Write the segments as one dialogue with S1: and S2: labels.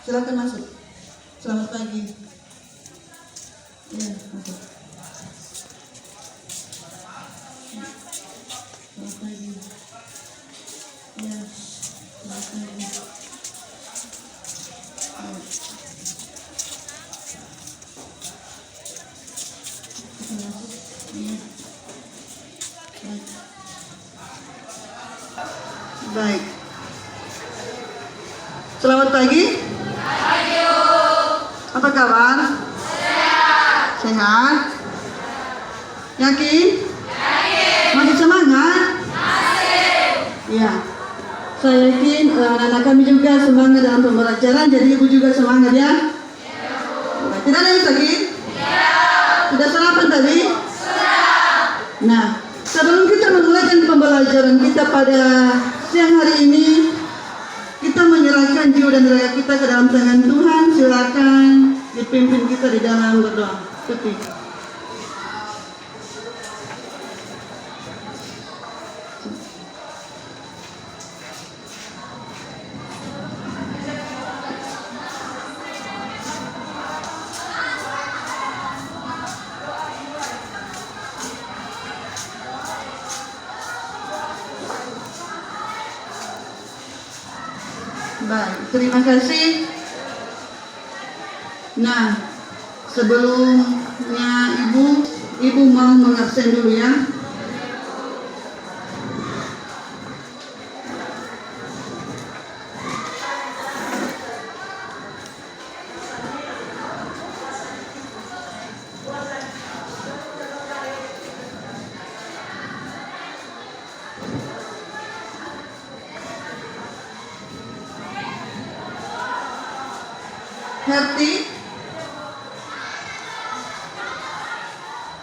S1: Silakan masuk. Selamat pagi. Ya, masuk. Selamat pagi. Ya, selamat pagi. Ya. Baik. Selamat pagi. Apa kabar? Sehat. Sehat? Yakin? Yakin. Masih semangat? Masih. Ya. Saya yakin anak-anak kami juga semangat dalam pembelajaran, jadi ibu juga semangat ya? Ya. Tidak ada yang sakit? Ya. Sudah sarapan tadi? Sudah. Nah, sebelum kita memulai pembelajaran kita pada siang hari ini, kita menyerahkan jiwa dan raga kita ke dalam tangan Tuhan. Silakan dipimpin kita di dalam berdoa. Tuti. Baik, terima kasih. Nah, sebelumnya ibu mau mengabsen dulu ya. Herti,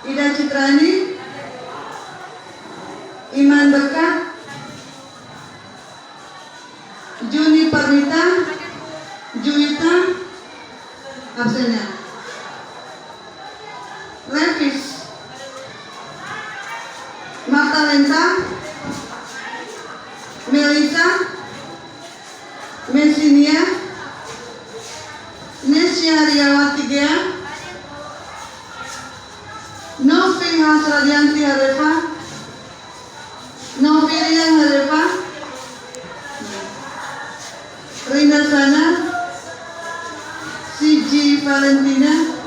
S1: Ida Citrani, Iman Berkat, Juni Parmita, Juwita, absennya. Levis, Marta Lenta, Melisa, Mesinia, Nesya Riawati Gea, Novi Hasradianti Harefa, Novi Rian Harefa, Rina Sana, Siji Valentina,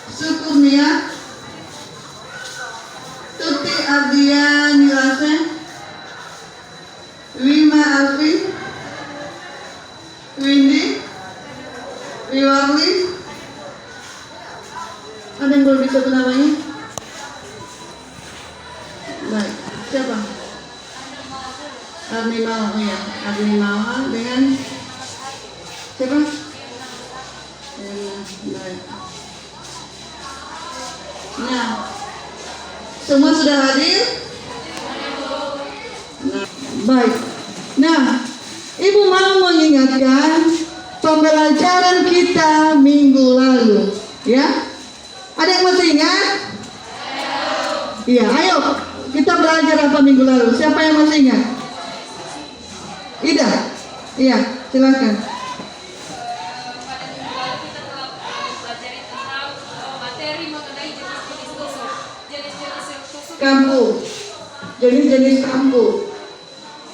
S1: Sukurnia, Tuti Ardia Nilase, Wima Alfi, Windy, Riwarli, ada yang belum bisa namanya? Baik, siapa? Arni Mawang, ya, Arni Mawang dengan siapa? Baik. Nah, semua sudah hadir? Nah, baik. Nah, ibu mau mengingatkan pembelajaran kita minggu lalu, ya. Ada yang masih ingat? Iya, ayo kita belajar apa minggu lalu? Siapa yang masih ingat? Ida, iya, silakan.
S2: Pada minggu lalu kita telah belajar tentang materi mengenai jenis-jenis tusuk. Jenis-jenis tusuk.
S1: Kampu, jenis-jenis kampu,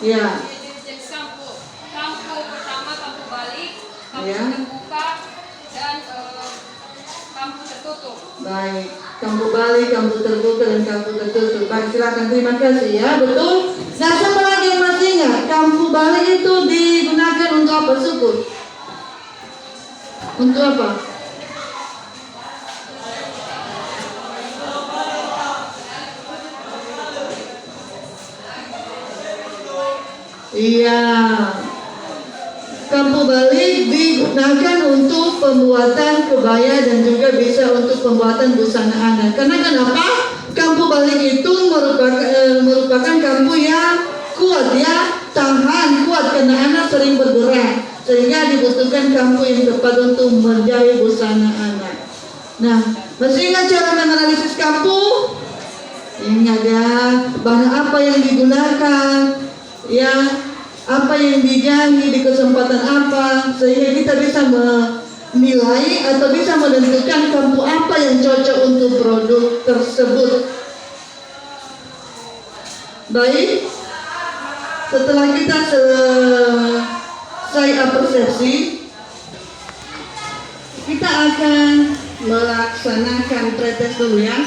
S1: ya.
S2: Jenis-jenis kampu. Kampu pertama kampu balik, kampu
S1: Ya.
S2: terbuka, dan kampu tertutup.
S1: Baik, kampu balik, kampu terbuka, dan kampu tertutup. Baik, silakan, terima kasih ya, betul. Nah, siapa lagi yang masih ingat? Kampu balik itu digunakan untuk apa, Syukur? Untuk apa? Iya, kampu balik digunakan untuk pembuatan kebaya dan juga bisa untuk pembuatan busana anak. Karena kenapa? Kampu balik itu merupakan kampu yang kuat ya, tahan, kuat karena anak sering bergerak, sehingga dibutuhkan kampu yang tepat untuk menjahit busana anak. Nah, masih ingat cara menganalisis kampu? Ingat ya, bahan apa yang digunakan, ya, apa yang dijanji di kesempatan apa, sehingga kita bisa menilai atau bisa menentukan kartu apa yang cocok untuk produk tersebut. Baik, setelah kita selesai persepsi, kita akan melaksanakan pretest dulu ya.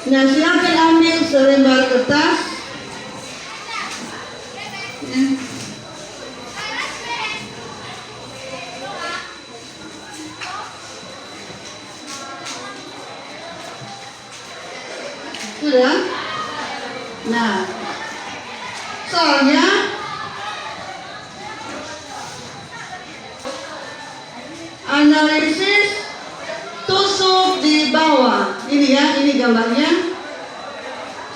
S1: Nah, silakan ambil selembar kertas. Ya. Sudah? Nah, soalnya analisis tusuk di bawah. Ini ya, ini gambarnya.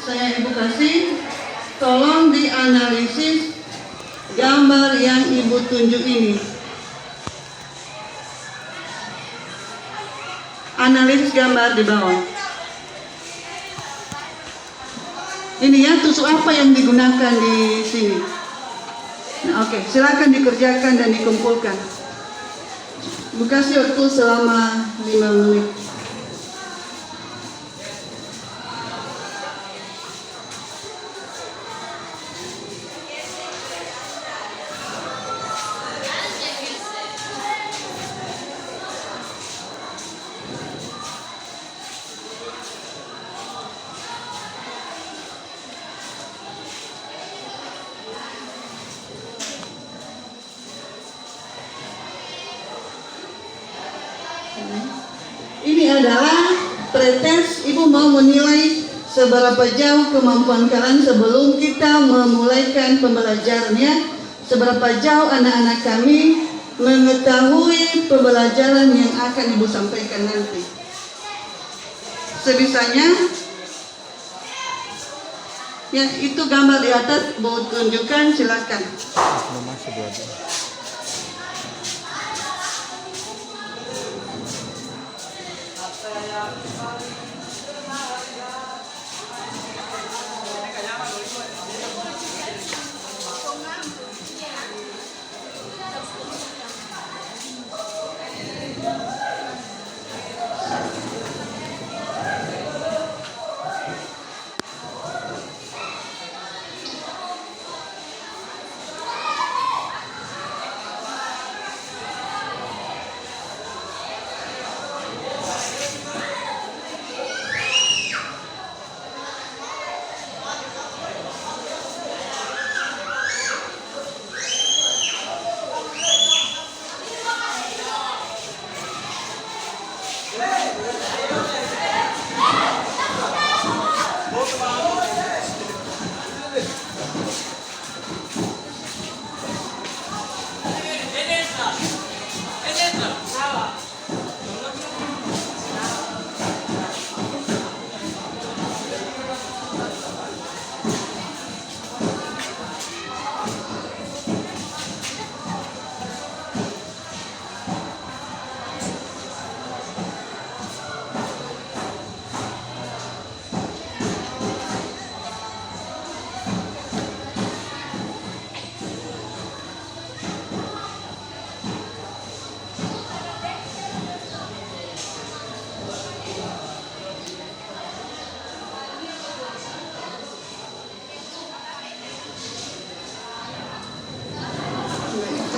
S1: Saya Ibu kasih. Tolong dianalisis gambar yang Ibu tunjuk ini. Analisis gambar di bawah. Ini ya, tusuk apa yang digunakan di sini. Nah, oke, silakan dikerjakan dan dikumpulkan. Ibu kasih waktu selama 5 menit. Ini adalah pretest. Ibu mau menilai seberapa jauh kemampuan kalian sebelum kita memulaikan pembelajarannya, seberapa jauh anak-anak kami mengetahui pembelajaran yang akan Ibu sampaikan nanti. Sebisanya, ya itu gambar di atas mau tunjukkan, silakan.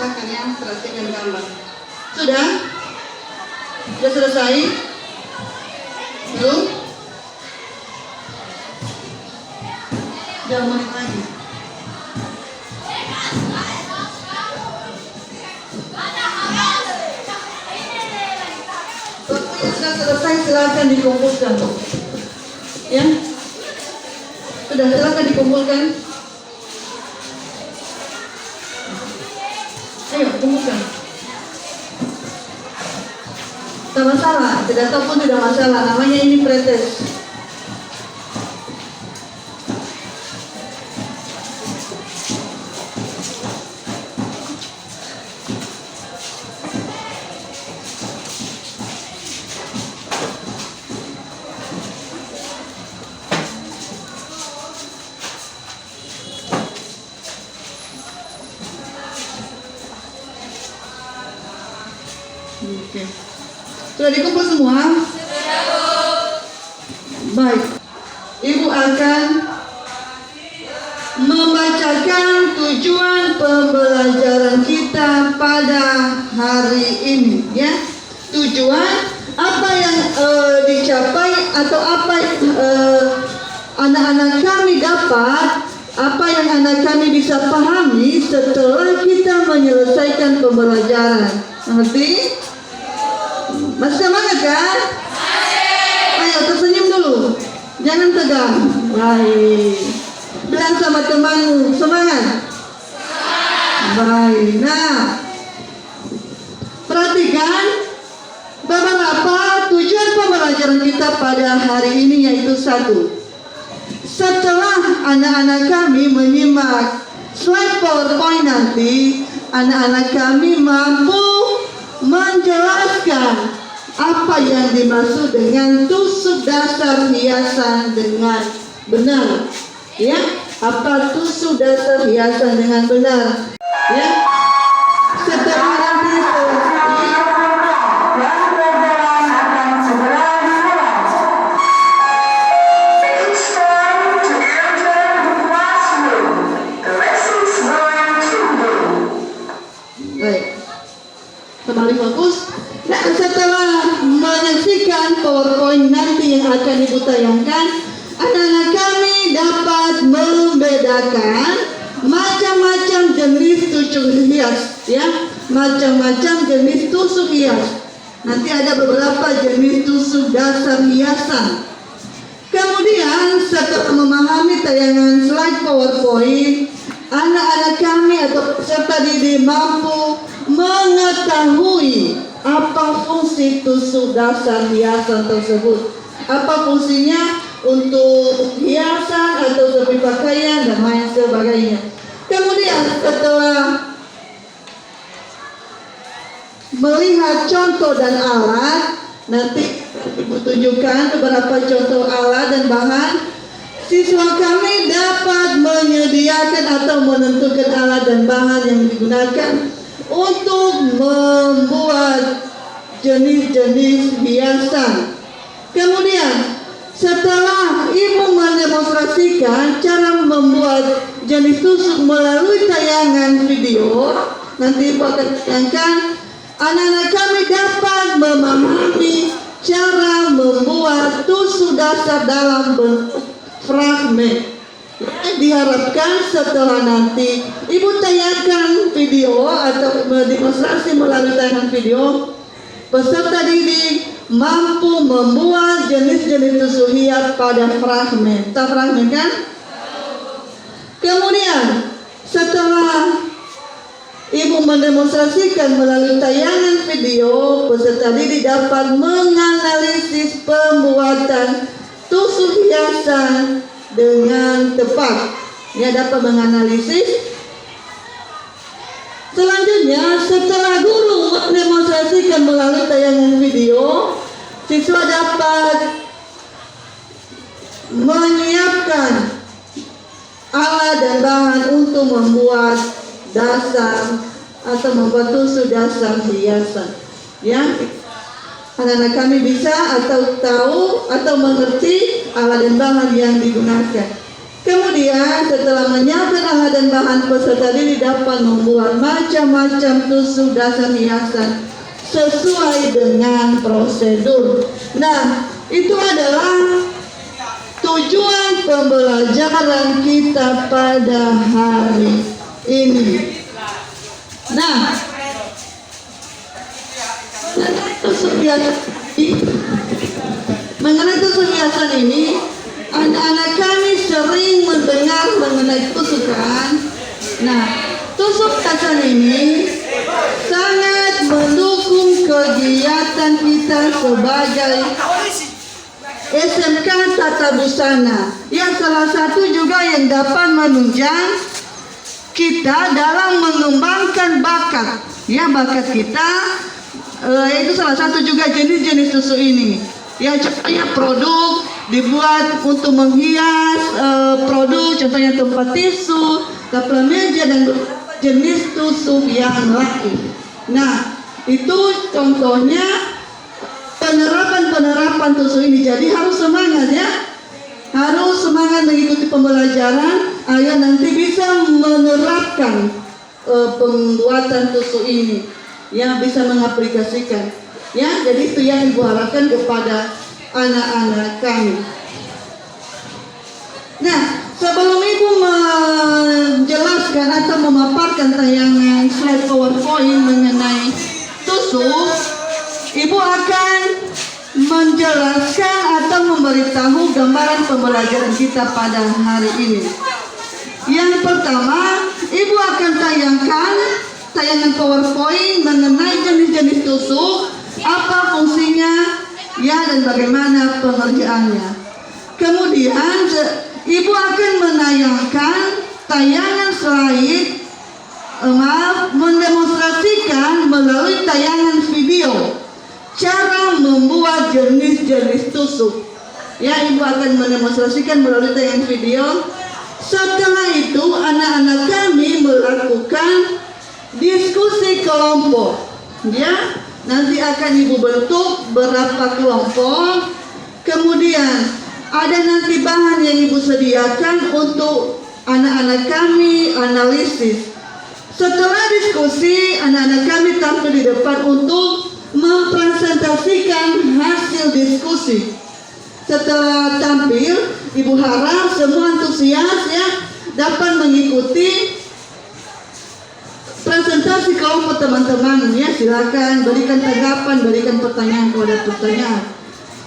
S1: Silakan ya, perhatikan gambar. Sudah? Sudah selesai? Belum? 2 menit lagi. Waktu yang sudah selesai silakan dikumpulkan. Ya? Sudah, silakan dikumpulkan. Ayo, kumpulkan. Tak masalah, tidak tahu pun tidak masalah. Namanya ini pretest. Oke. Sudah dikumpul semua? Baik. Ibu akan membacakan tujuan pembelajaran kita pada hari ini, ya. Tujuan apa yang dicapai atau apa anak-anak kami dapat, apa yang anak kami bisa pahami setelah kita menyelesaikan pembelajaran. Ngerti? Masih semangat kan? Ayo tersenyum dulu, jangan tegang. Baik. Bilang sama temanmu, semangat. Baik. Nah, perhatikan beberapa tujuan pembelajaran kita pada hari ini, yaitu satu. Setelah anak-anak kami menyimak slide PowerPoint nanti, anak-anak kami mampu menjelaskan apa yang dimaksud dengan tusuk dasar hiasan dengan benar. Ya, apa tusuk dasar hiasan dengan benar? Ya, setelah nanti
S3: Pembelajaran akan segera dimulai. It's time to enter the classroom. The lesson's going to begin.
S1: baik. Kembali fokus. Nah, setelah menyaksikan PowerPoint nanti yang akan Ibu tayangkan, anak-anak kami dapat membedakan macam-macam jenis tusuk hias, ya, macam-macam jenis tusuk hias. Nanti ada beberapa jenis tusuk dasar hiasan. Kemudian setelah memahami tayangan slide PowerPoint, anak-anak kami atau peserta didik mampu mengetahui apa fungsi tusuk dasar hiasan tersebut. Apa fungsinya untuk hiasan atau seperti pakaian dan lain sebagainya. Kemudian setelah melihat contoh dan alat, nanti Ibu tunjukkan beberapa contoh alat dan bahan. Siswa kami dapat menyediakan atau menentukan alat dan bahan yang digunakan untuk membuat jenis-jenis hiasan. Kemudian setelah Ibu mendemonstrasikan cara membuat jenis tusuk melalui tayangan video, nanti Ibu akan tayangkan, anak-anak kami dapat memahami cara membuat tusuk dasar dalam bentuk fragmen. Diharapkan setelah nanti Ibu tayangkan video atau demonstrasi melalui tayangan video, peserta didik mampu membuat jenis-jenis tusuk hias pada fragmen. Tahu fragmen kan? Kemudian setelah Ibu mendemonstrasikan melalui tayangan video, peserta didik dapat menganalisis pembuatan tusuk hiasan dengan tepat. Dia dapat menganalisis. Selanjutnya, setelah guru mendemonstrasikan melalui tayangan video, siswa dapat menyiapkan alat dan bahan untuk membuat dasar atau membuat tusuk dasar hiasan. Ya, anak-anak kami bisa atau tahu atau mengerti alat dan bahan yang digunakan. Kemudian setelah menyiapkan alat dan bahan, peserta didik dapat membuat macam-macam tusuk dasar hiasan sesuai dengan prosedur. Nah, itu adalah tujuan pembelajaran kita pada hari ini. Nah, mengenai tusuk hiasan ini, anak-anak kami sering mendengar mengenai tusukan. Nah, tusuk hiasan ini sangat mendukung kegiatan kita sebagai SMK Tata Busana, yang salah satu juga yang dapat menunjang kita dalam mengembangkan bakat, ya, bakat kita. Itu salah satu juga jenis-jenis tusuk ini. Ya, contohnya produk dibuat untuk menghias produk, contohnya tempat tisu, tapel meja dan jenis tusuk yang lain. Nah, Itu contohnya penerapan tusuk ini. Jadi harus semangat ya. Harus semangat mengikuti pembelajaran agar nanti bisa menerapkan pembuatan tusuk ini. Ya, bisa mengaplikasikan. Ya, jadi itu yang Ibu harapkan kepada anak-anak kami. Nah, sebelum Ibu menjelaskan atau memaparkan tayangan slide PowerPoint mengenai tusuk, Ibu akan menjelaskan atau memberitahu gambaran pembelajaran kita pada hari ini. Yang pertama, Ibu akan tayangkan tayangan PowerPoint mengenai jenis-jenis tusuk, apa fungsinya, ya, dan bagaimana pengerjaannya. Kemudian Ibu akan menayangkan tayangan slide, mendemonstrasikan melalui tayangan video cara membuat jenis-jenis tusuk. Ya, Ibu akan mendemonstrasikan melalui tayangan video. Setelah itu anak-anak kami melakukan diskusi kelompok. Ya, nanti akan Ibu bentuk berapa kelompok. Kemudian ada nanti bahan yang Ibu sediakan untuk anak-anak kami analisis. Setelah diskusi, anak-anak kami tampil di depan untuk mempresentasikan hasil diskusi. Setelah tampil, Ibu harap semua antusias ya dapat mengikuti presentasi kelompok teman-teman ya. Silakan berikan tanggapan, berikan pertanyaan kepada pertanyaan.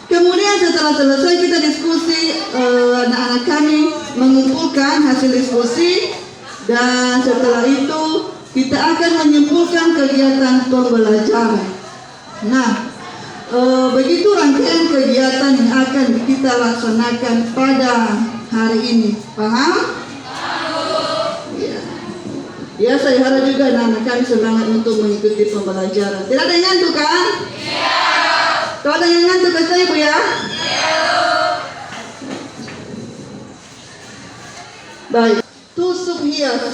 S1: Kemudian setelah selesai kita diskusi, anak-anak kami mengumpulkan hasil diskusi, dan setelah itu kita akan menyimpulkan kegiatan pembelajaran. Nah, begitu rangkaian kegiatan yang akan kita laksanakan pada hari ini. Paham? Ya. Ya, saya harap juga anak-anak kami semangat untuk mengikuti pembelajaran. Tidak ada yang ngantuk kan? Kalau ada yang ngantuk, kasih saya Bu ya. Baik, tusuk hias.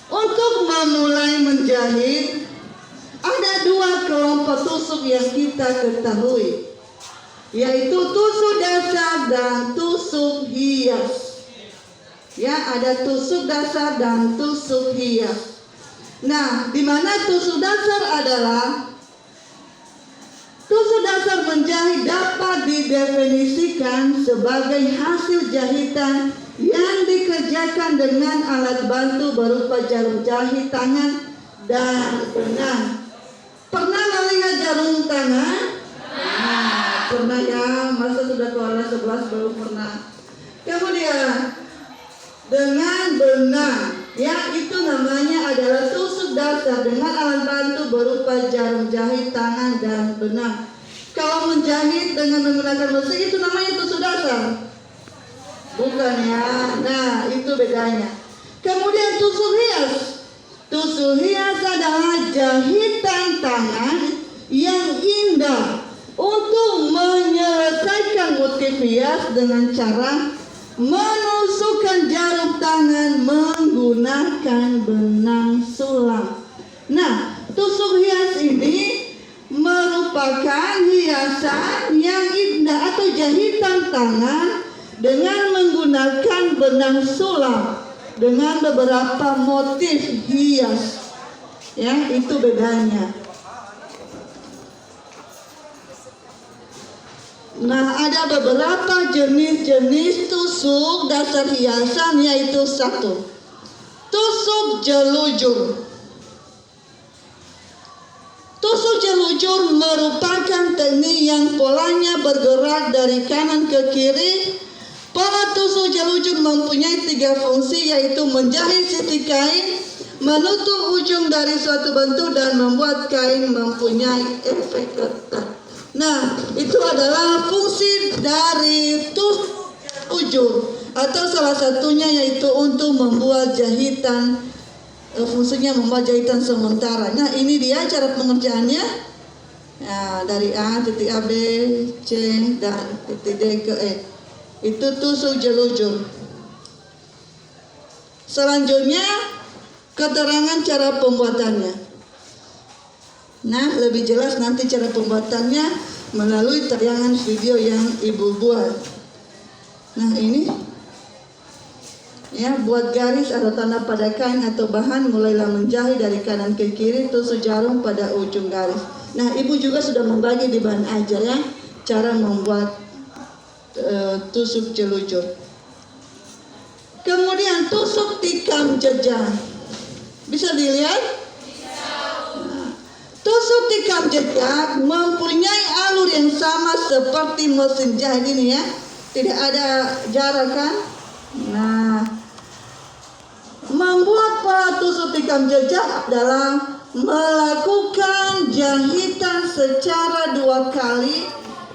S1: Untuk memulai menjahit, ada dua kelompok tusuk yang kita ketahui, yaitu tusuk dasar dan tusuk hias. Ya, ada tusuk dasar dan tusuk hias. Nah, di mana tusuk dasar adalah tusuk dasar menjahit dapat didefinisikan sebagai hasil jahitan yang dikerjakan dengan alat bantu berupa jarum jahit tangan dan benang. Pernah melihat jarum tangan? Nah, pernah ya, masa sudah kelas 11 baru pernah. Kemudian dengan benang, ya, itu namanya adalah tusuk dasar dengan alat bantu berupa jarum jahit tangan dan benang. Kalau menjahit dengan menggunakan mesin itu namanya tusuk dasar, bukan ya? Nah, itu bedanya. Kemudian tusuk hias. Tusuk hias adalah jahitan tangan yang indah untuk menyelesaikan motif hias dengan cara menusukkan jarum tangan menggunakan benang sulam. Nah, tusuk hias ini merupakan hiasan yang indah atau jahitan tangan dengan menggunakan benang sulam dengan beberapa motif hias. Ya, itu bedanya. Nah, ada beberapa jenis-jenis tusuk dasar hiasan, yaitu satu, tusuk jelujur. Tusuk jelujur merupakan teknik yang polanya bergerak dari kanan ke kiri. Pola tusuk jelujur mempunyai 3 fungsi, yaitu menjahit sisi kain, menutup ujung dari suatu bentuk, dan membuat kain mempunyai efek ketat. Nah, itu adalah fungsi dari tusuk jelujur, atau salah satunya yaitu untuk membuat jahitan. Fungsinya membuat jahitan sementara. Nah, ini dia cara pengerjaannya. Nah, dari A, titik A, B, C, dan titik D ke E. Itu tusuk jelujur. Selanjutnya, keterangan cara pembuatannya. Nah, lebih jelas nanti cara pembuatannya melalui tayangan video yang Ibu buat. Nah, ini ya, buat garis atau tanda pada kain atau bahan, mulailah menjahit dari kanan ke kiri, tusuk jarum pada ujung garis. Nah, Ibu juga sudah membagi di bahan ajar ya, cara membuat tusuk jelucur. Kemudian tusuk tikam jejak. Bisa dilihat? Tusuk tikam jejak mempunyai alur yang sama seperti mesin jahit ini ya. Tidak ada jarak kan? Nah, membuat pola tusuk tikam jejak adalah melakukan jahitan secara 2 kali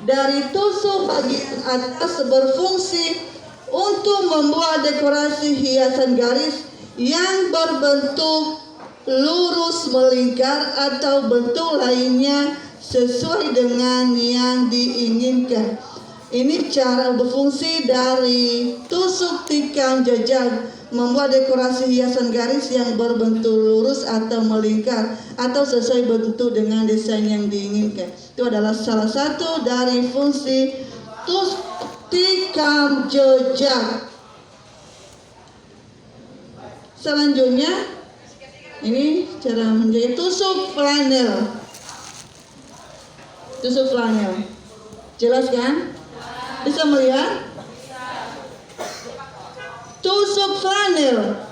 S1: dari tusuk bagian atas berfungsi untuk membuat dekorasi hiasan garis yang berbentuk lurus melingkar atau bentuk lainnya sesuai dengan yang diinginkan. Ini cara berfungsi dari tusuk tikam jejak, membuat dekorasi hiasan garis yang berbentuk lurus atau melingkar atau sesuai bentuk dengan desain yang diinginkan. Itu adalah salah satu dari fungsi tusuk tikam jejak. Selanjutnya ini cara menjahit tusuk flanel. Tusuk flanel. Jelas kan? Bisa melihat? Tusuk flanel.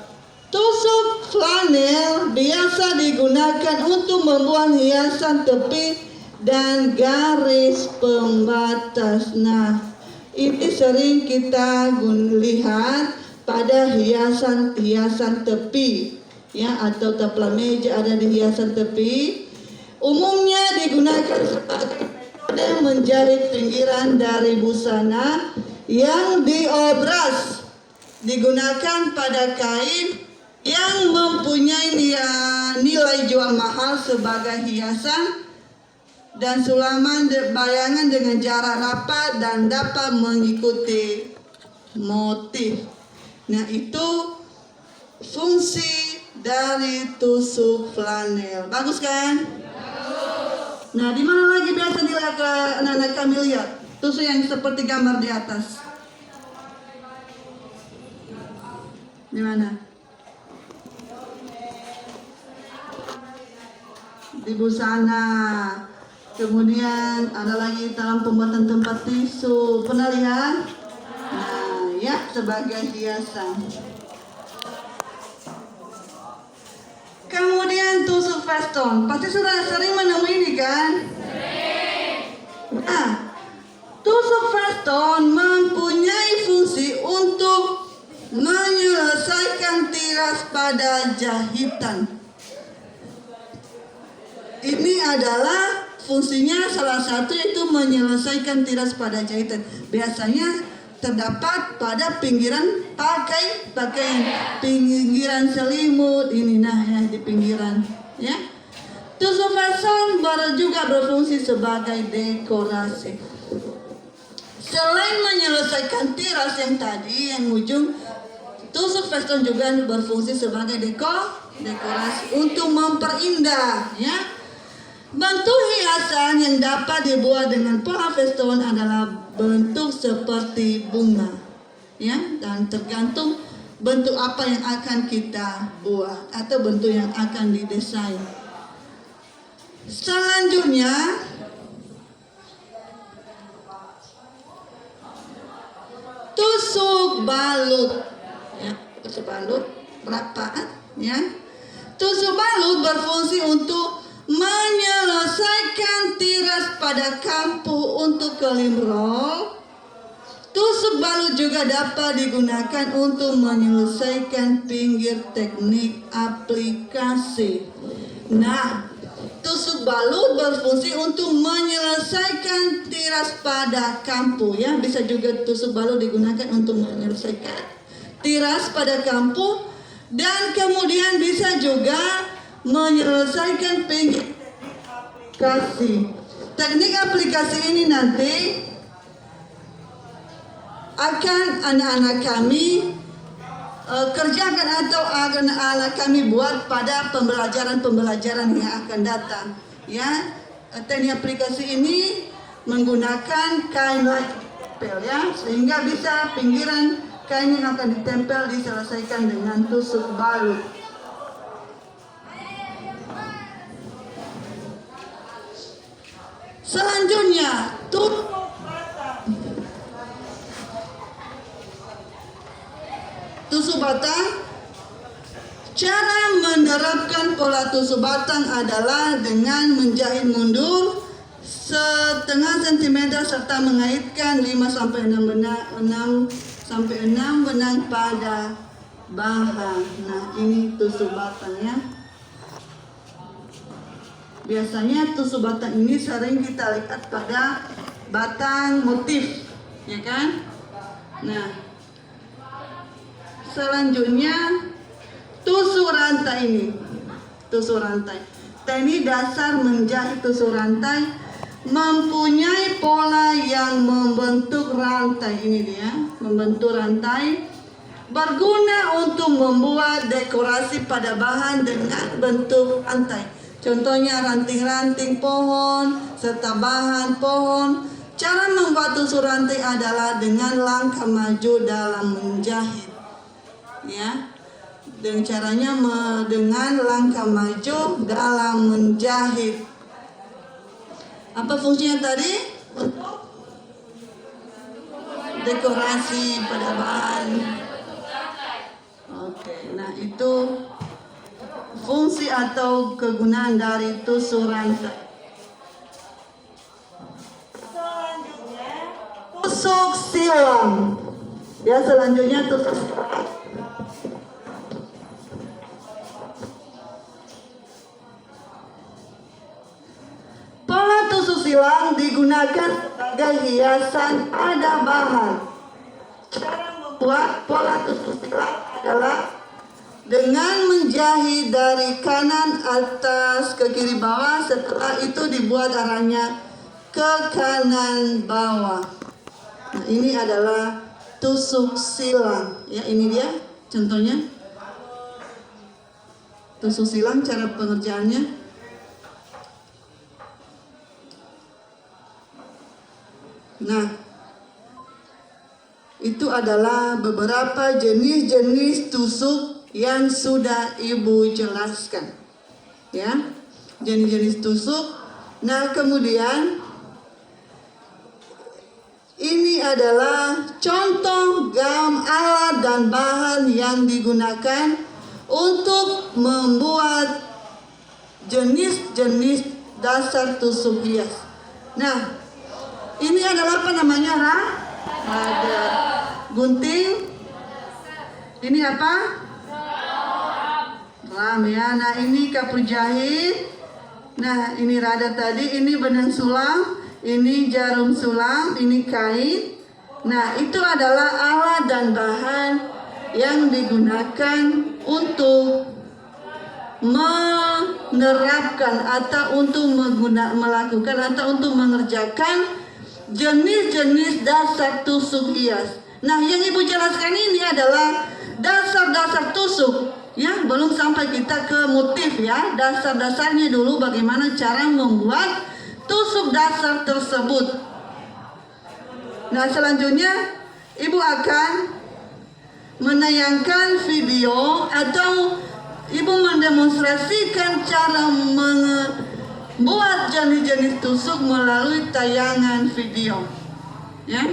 S1: Tusuk flanel biasa digunakan untuk membuat hiasan tepi dan garis pembatas. Nah, ini sering kita lihat pada hiasan tepi. Ya, atau tapla meja ada di hiasan tepi, umumnya digunakan sebagai metode menjahit pinggiran dari busana yang diobras, digunakan pada kain yang mempunyai nilai jual mahal sebagai hiasan dan sulaman bayangan dengan jarak rapat dan dapat mengikuti motif. Nah, itu fungsi dari tusuk flanel. Bagus kan? Bagus. Nah, di mana lagi biasa dilihat anak-anak kami lihat tusuk yang seperti gambar di atas? Di mana? Di busana. Kemudian ada lagi dalam pembuatan tempat tisu. Pernah lihat? Nah, ya, sebagai hiasan. Kemudian tusuk veston, pasti sudah sering menemui ini kan? Sering. Nah, tusuk veston mempunyai fungsi untuk menyelesaikan tiras pada jahitan. Ini adalah fungsinya salah satu, itu menyelesaikan tiras pada jahitan. Biasanya terdapat pada pinggiran pakaian, pinggiran selimut ini, nah ya, di pinggiran ya. Tusuk veston juga berfungsi sebagai dekorasi. Selain menyelesaikan tiras yang tadi yang ujung, tusuk veston juga berfungsi sebagai dekorasi untuk memperindah ya. Bentuk hiasan yang dapat dibuat dengan pola veston adalah bentuk seperti bunga, ya, dan tergantung bentuk apa yang akan kita buat atau bentuk yang akan didesain. Selanjutnya, tusuk balut, ya, tusuk balut berapaan, ya? Tusuk balut berfungsi untuk menyelesaikan tiras pada kampu untuk kelim roll. Tusuk balut juga dapat digunakan untuk menyelesaikan pinggir teknik aplikasi. Nah, tusuk balut berfungsi untuk menyelesaikan tiras pada kampu ya. Bisa juga tusuk balut digunakan untuk menyelesaikan tiras pada kampu, dan kemudian bisa juga menyelesaikan pinggir aplikasi. Teknik aplikasi ini nanti akan anak-anak kami kerjakan atau akan anak kami buat pada pembelajaran yang akan datang. Ya, teknik aplikasi ini menggunakan kain lagi ditempel ya, sehingga bisa pinggiran kain yang akan ditempel diselesaikan dengan tusuk balut. Selanjutnya, tusuk batang. Cara menerapkan pola tusuk batang adalah dengan menjahit mundur setengah sentimeter serta mengaitkan 5-6 benang pada bahan. Nah, ini tusuk batangnya. Biasanya tusuk batang ini sering kita lihat pada batang motif, ya kan? Nah, selanjutnya tusuk rantai ini. Tusuk rantai. Teknik dasar menjahit tusuk rantai mempunyai pola yang membentuk rantai. Ini dia, membentuk rantai. Berguna untuk membuat dekorasi pada bahan dengan bentuk rantai. Contohnya ranting-ranting pohon serta bahan pohon. Cara membuat tusuk rantai adalah dengan langkah maju dalam menjahit. Ya. Dan caranya dengan langkah maju dalam menjahit. Apa fungsinya tadi? Untuk dekorasi pada bahan. Oke, nah itu fungsi atau kegunaan dari tusuk rantai. Selanjutnya, tusuk silang. Ya, selanjutnya tusuk silang. Pola tusuk silang digunakan sebagai hiasan pada bahan. Cara membuat pola tusuk silang adalah dengan menjahit dari kanan atas ke kiri bawah. Setelah itu dibuat arahnya ke kanan bawah. Nah, ini adalah tusuk silang. Ya, ini dia contohnya. Tusuk silang cara pengerjaannya. Nah, itu adalah beberapa jenis-jenis tusuk yang sudah Ibu jelaskan. Ya, jenis-jenis tusuk. Nah, kemudian ini adalah contoh gam alat dan bahan yang digunakan untuk membuat jenis-jenis dasar tusuk hias. Nah, ini adalah apa namanya, ada gunting. Ini apa? Ram ya. Nah, ini kapur jahit. Nah, ini rada tadi. Ini benang sulam. Ini jarum sulam. Ini kain. Nah, itu adalah alat dan bahan yang digunakan untuk menerapkan atau untuk melakukan atau untuk mengerjakan jenis-jenis dasar tusuk hias. Nah, yang Ibu jelaskan ini adalah dasar-dasar tusuk. Ya, belum sampai kita ke motif ya. Dasar-dasarnya dulu bagaimana cara membuat tusuk dasar tersebut. Nah, selanjutnya Ibu akan menayangkan video atau Ibu mendemonstrasikan cara membuat jenis-jenis tusuk melalui tayangan video. Ya.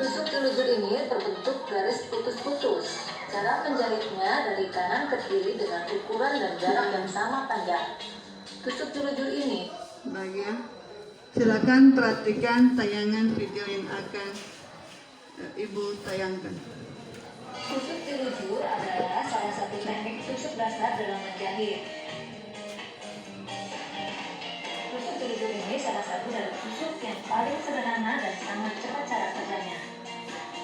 S4: Tusuk telur ini terbentuk garis putus-putus. Cara menjahitnya dari kanan ke kiri dengan ukuran dan jarak yang sama panjang. Tusuk telur ini.
S1: Baik ya. Silakan perhatikan tayangan video yang akan Ibu tayangkan.
S4: Tusuk telur adalah salah satu teknik tusuk dasar dalam menjahit. Tusuk telur ini salah satu dari tusuk yang paling sederhana dan sangat cepat cara kerjanya.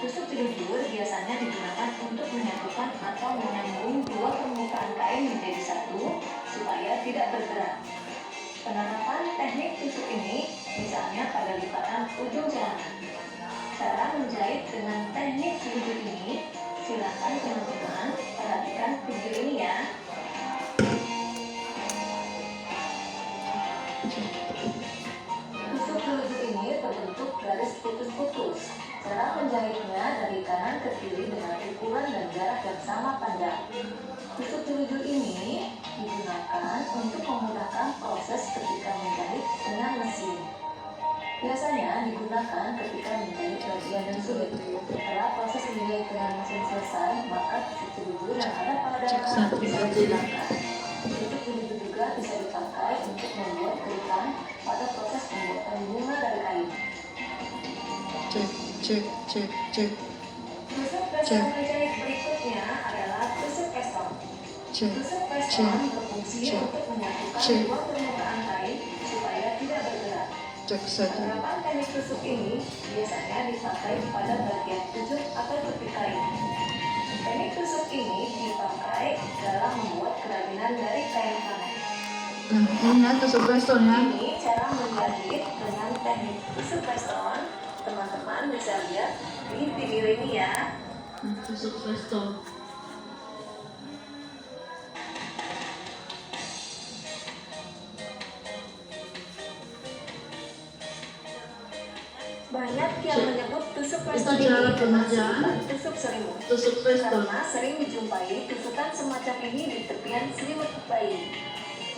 S4: Tusuk telur biasanya digunakan untuk menyatukan atau menyambung dua permukaan kain menjadi satu supaya tidak bergerak. Penerapan teknik tusuk ini misalnya pada lipatan ujung celana. Cara menjahit dengan teknik tusuk ini, silakan teman-teman perhatikan video ini ya. Tusuk telur ini terbentuk garis putus-putus. Cara menjahitnya dari kanan ke kiri dengan ukuran dan jarak yang sama panjang. Tusuk telur ini digunakan untuk memudahkan proses ketika menjahit dengan mesin. Biasanya digunakan ketika menjahit bagian yang sulit. Setelah proses menjahit dengan mesin selesai, maka tusuk telur yang ada pada dalam bisa digunakan. Tusuk telur juga bisa dipakai untuk membuat keritan pada proses pembuatan bunga dari kain.
S1: Cek.
S4: Tusuk preston menjahit berikutnya adalah tusuk preston. Tusuk preston berfungsi untuk menyatukan dua permukaan kain supaya tidak bergerak.
S1: Cek saja.
S4: Penerapan teknik tusuk ini biasanya dipakai pada bagian ujung atau tepi kain. Teknik tusuk ini dipakai dalam membuat kerajinan dari kain karet.
S1: Nah, ini ya tusuk preston ya.
S4: Ini cara menjahit dengan teknik tusuk preston. Teman-teman bisa lihat di video ini ya.
S1: Tusuk preston.
S4: Banyak yang menyebut tusuk preston
S1: Itu cara
S4: ini
S1: pengerjaan
S4: bukan tusuk selimut.
S1: tusuk preston.
S4: Karena sering dijumpai tusukan semacam ini di tepian selimut bayi.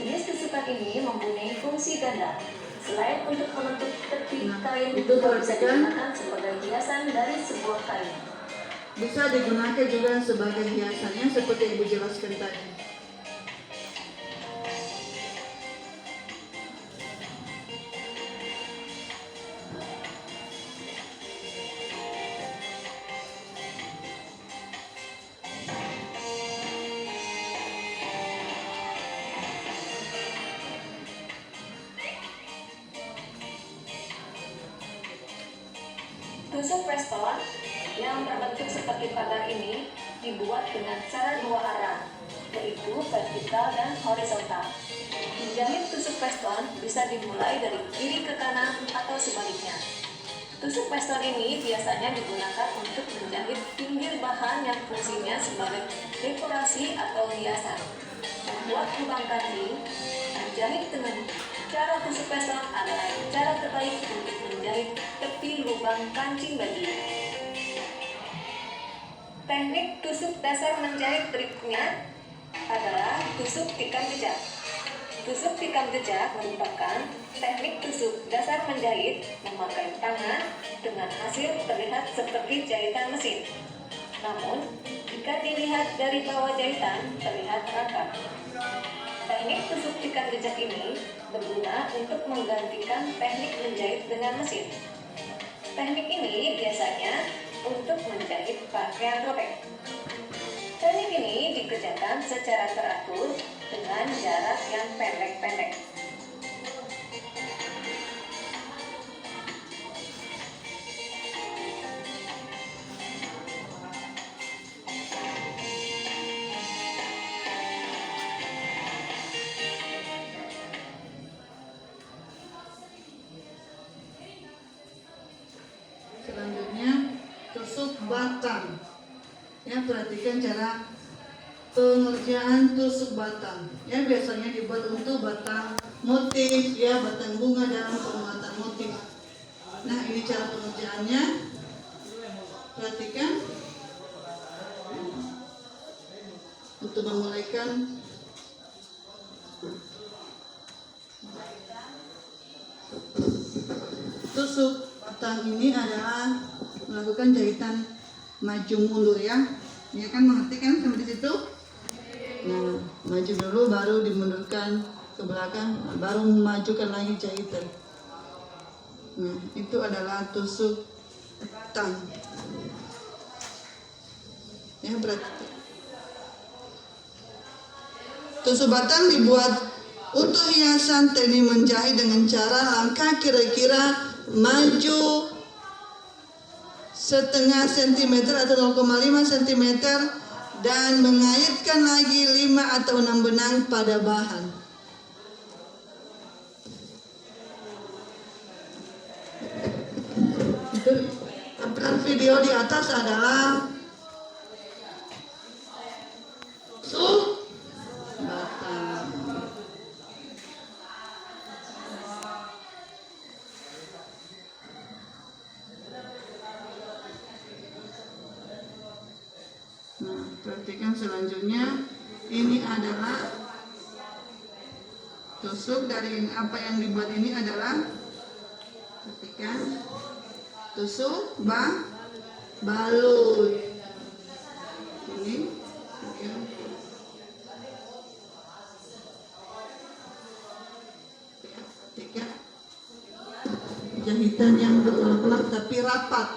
S4: Jenis tusukan ini mempunyai fungsi ganda. Selain untuk menutup tepi kain,
S1: itu
S4: juga bisa
S1: perhatikan.
S4: digunakan sebagai hiasan dari sebuah kain.
S1: Bisa digunakan juga sebagai hiasannya seperti yang Ibu jelaskan tadi.
S4: Tusuk preston yang berbentuk seperti pagar ini dibuat dengan cara dua arah, yaitu vertikal dan horizontal. Menjahit tusuk preston bisa dimulai dari kiri ke kanan atau sebaliknya. Tusuk preston ini biasanya digunakan untuk menjahit pinggir bahan yang fungsinya sebagai dekorasi atau hiasan. Membuat lubang kancing, menjahit dengan cara tusuk preston adalah cara terbaik untuk menjahit tepi lubang kancing baju. Teknik tusuk dasar menjahit berikutnya adalah tusuk tikam jejak. Tusuk tikam jejak merupakan teknik tusuk dasar menjahit memakai tangan dengan hasil terlihat seperti jahitan mesin. Namun, jika dilihat dari bawah jahitan terlihat rapat. Teknik tusuk tikam jejak ini berguna untuk menggantikan teknik menjahit dengan mesin. Teknik ini biasanya untuk menjahit pakaian robek. Teknik ini dikerjakan secara teratur dengan jarak yang pendek-pendek.
S1: Selanjutnya tusuk batang. Ya, perhatikan cara pengerjaan tusuk batang. Ya, biasanya dibuat untuk batang motif, ya, batang bunga dalam pembuatan motif. Nah, ini cara pengerjaannya. Perhatikan. Untuk memulaikan tusuk batang ini adalah melakukan jahitan maju mundur ya. Ya kan, mengerti kan sampai di situ? Nah, maju dulu baru dimundurkan ke belakang, baru memajukan lagi jahitan. Nah, itu adalah tusuk tang. Ya, berarti tusuk batang dibuat untuk hiasan teknik menjahit dengan cara langkah kira-kira maju setengah sentimeter atau 0,5 cm dan mengaitkan lagi 5 atau 6 benang pada bahan. Itu tampilan video di atas adalah tusuk batang. Nah, perhatikan selanjutnya, ini adalah tusuk dari apa yang dibuat ini adalah, perhatikan, tusuk balut. Ini ya. Perhatikan jahitan yang berulang-ulang tapi rapat,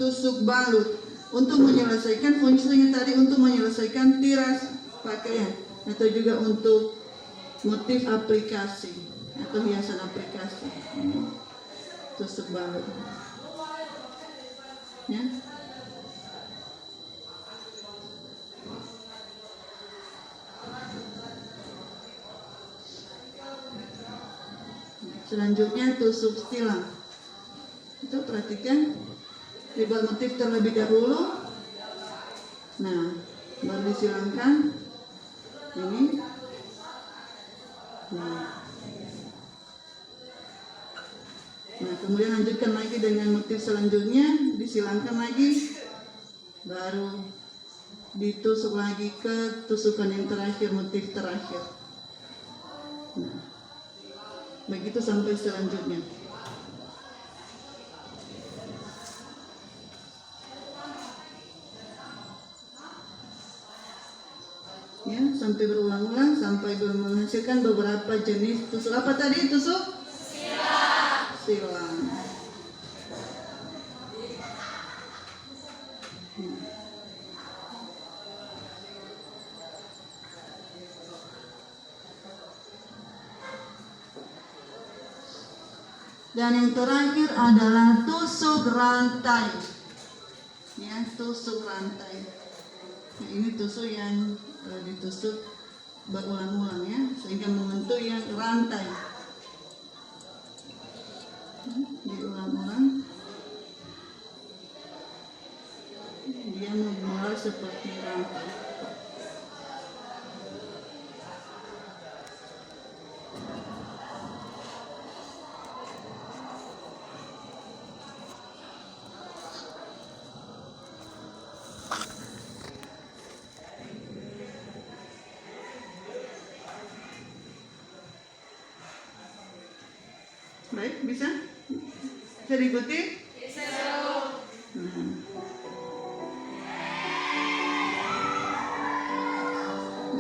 S1: tusuk balut. Untuk menyelesaikan fungsinya tadi, untuk menyelesaikan tiras pakaian atau juga untuk motif aplikasi atau hiasan aplikasi. Ini tusuk balut ya. Selanjutnya tusuk silang. Itu perhatikan, dibuat motif terlebih dahulu. Nah, baru disilangkan ini. Nah, kemudian lanjutkan lagi dengan motif selanjutnya, disilangkan lagi, baru ditusuk lagi ke tusukan yang terakhir, motif terakhir. Nah, begitu sampai selanjutnya. Ya, sampai berulang-ulang sampai menghasilkan beberapa jenis tusuk. Apa tadi? Tusuk silang. Dan yang terakhir adalah tusuk rantai. Ya, tusuk rantai. Nah, ini tusuk yang ditusuk berulang-ulang ya, sehingga membentuk yang rantai. Diulang-ulang, dia memulai seperti rantai. Baik, bisa? Bisa diikuti?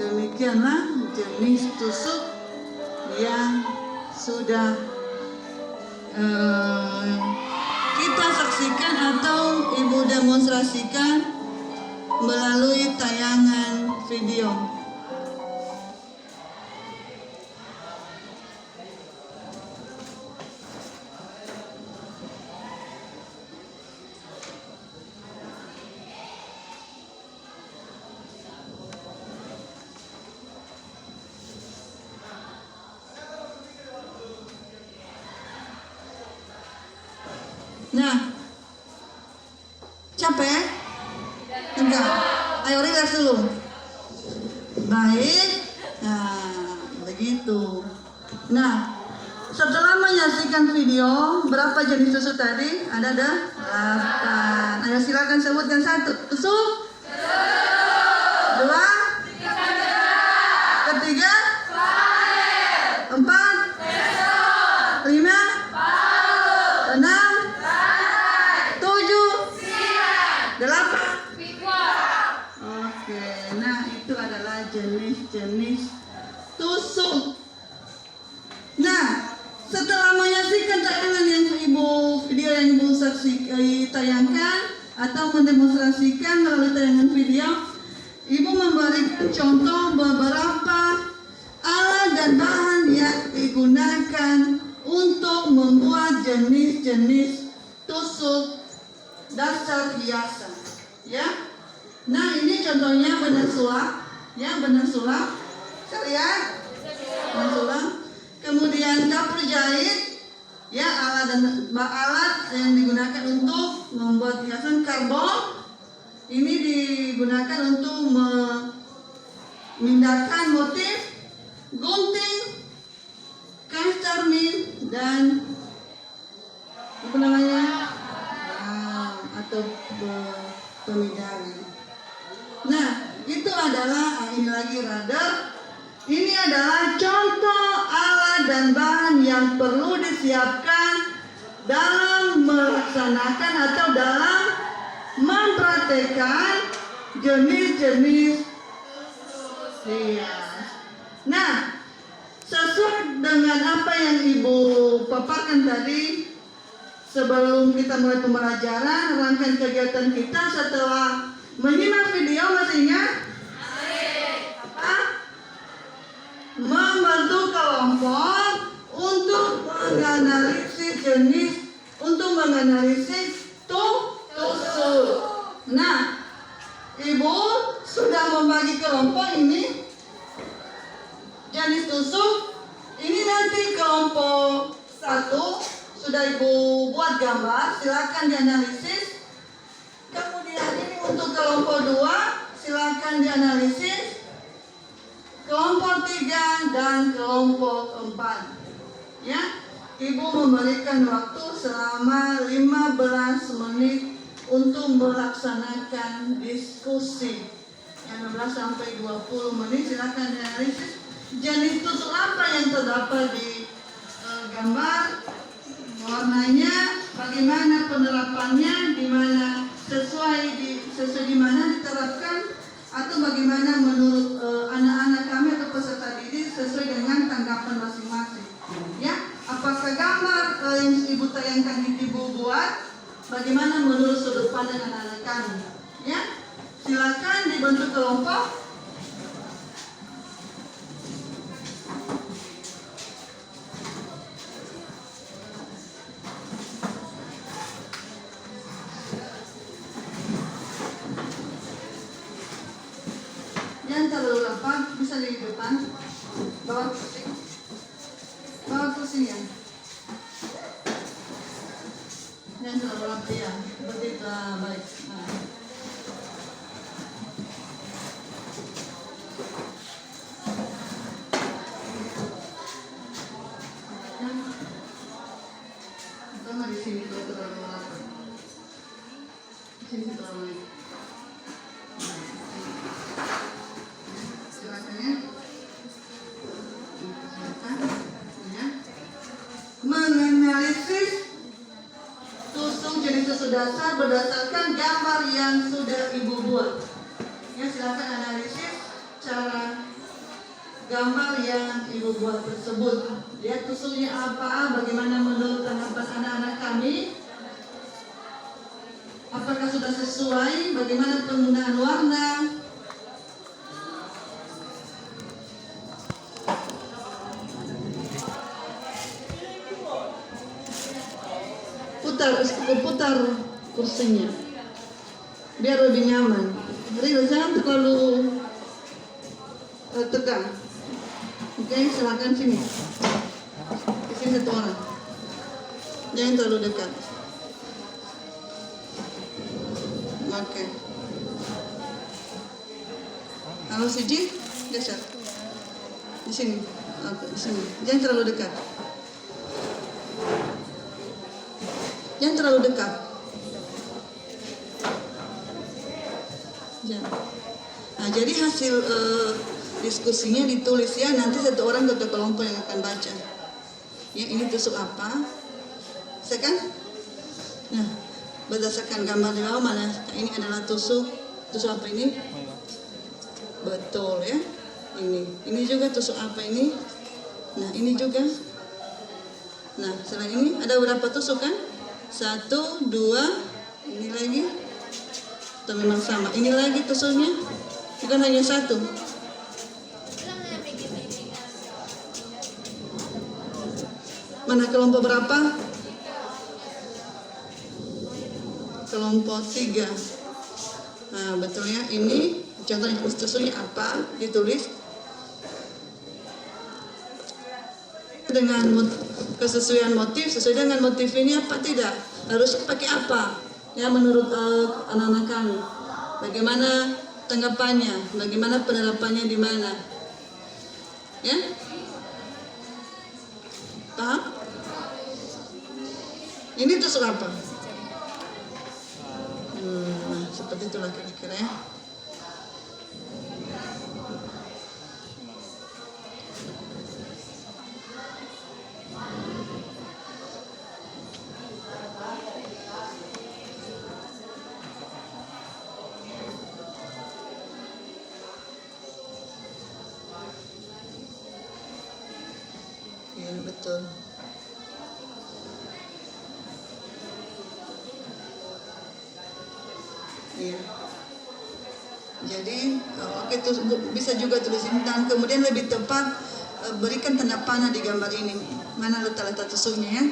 S1: Demikianlah jenis tusuk yang sudah kita saksikan atau ibu demonstrasikan melalui tayangan video. Nah, capek? Enggak. Ayo relax dulu. Baik. Nah, begitu. Nah, setelah menyaksikan video, berapa jenis tusuk tadi? Ada 8. Ayo silakan sebutkan 1. Tusuk? 2? 3? 4? 5? 6? 7? 8.
S2: Pikuan.
S1: Oke, nah itu adalah jenis-jenis tusuk. Nah, setelah menyaksikan tayangan yang video yang ibu tayangkan atau mendemonstrasikan melalui tayangan video, ibu memberikan contoh beberapa alat dan bahan yang digunakan untuk membuat jenis-jenis tusuk dasar hiasan, ya. Nah, ini contohnya benang sulap, ya, benang sulap. Bisa lihat? Benang sulap. Kemudian kapur jahit, ya, alat yang digunakan untuk membuat hiasan. Karbon ini digunakan untuk memindahkan motif. Gunting, kain cermin, dan apa namanya? Atau pemidahan. Nah, itu adalah ini lagi radar. Ini adalah contoh alat dan bahan yang perlu disiapkan dalam melaksanakan atau dalam mempraktekkan jenis-jenis hias. Nah, sesuai dengan apa yang ibu paparkan tadi, sebelum kita mulai pembelajaran, rangkaian kegiatan kita setelah menyimak video, masih ingat? Apa? Membentuk kelompok untuk menganalisis tusuk. Nah, ibu sudah membagi kelompok ini jenis tusuk. Ini nanti kelompok 1 sudah ibu buat gambar, silakan dianalisis. Kemudian ini untuk kelompok 2, silakan dianalisis. Kelompok 3 dan kelompok 4. Ya, ibu memberikan waktu selama 15 menit untuk melaksanakan diskusi. 15 sampai 20 menit, silakan dianalisis jenis tusuk apa yang terdapat di gambar, warnanya, bagaimana penerapannya, di mana sesuai di mana diterapkan, atau bagaimana menurut anak-anak kami atau peserta didik sesuai dengan tanggapan masing-masing. Ya, apakah gambar yang ibu tayangkan ini ibu buat, bagaimana menurut sudut pandang anak-anak kami? Ya, silakan dibentuk kelompok. Yang terlalu rapat bisa di depan, bawa kursinya. Yang terlalu rapat ya, begitu baik. Nah. Pertama di sini terlalu rapat, di sini terlalu. Menganalisis tusuk jenis tusuk dasar berdasarkan gambar yang sudah ibu buat. Ya, silakan analisis cara gambar yang ibu buat tersebut. Lihat tusuknya apa, bagaimana menurut tanggapan anak-anak kami, apakah sudah sesuai, bagaimana penggunaan warna. Putar kursinya biar lebih nyaman. Rio, jangan terlalu tegang. Oke, silakan sini. Di sini satu orang. Jangan terlalu dekat. Oke. Halo Siji, geser. Di sini. Oke, di sini. Jangan terlalu dekat. Jangan terlalu dekat. Jangan. Nah, jadi hasil diskusinya ditulis ya, nanti satu orang satu kelompok yang akan baca. Ya, ini tusuk apa? Saya kan? Nah, berdasarkan gambar di bawah mana ini adalah tusuk apa ini? Betul ya. Ini juga tusuk apa ini? Nah ini juga. Nah selain ini ada berapa tusuk kan? 1, 2, ini lagi. Atau memang sama? Ini lagi tusuknya. Bukan hanya 1. Mana kelompok berapa? Kelompok 3. Nah betul ya. Ini contohnya tusuknya apa? Ditulis dengan kesesuaian motif, sesuai dengan motif ini apa tidak? Harus pakai apa? Ya menurut anak-anak kami. Bagaimana tanggapannya? Bagaimana penerapannya di mana? Ya? Paham? Ini tusuk apa? Nah, seperti itulah kira-kira ya. Iya betul. Iya. Jadi oke tuh bisa juga tulisin dan kemudian lebih tepat berikan tanda panah di gambar ini. Mana letak-letak tusuknya ya?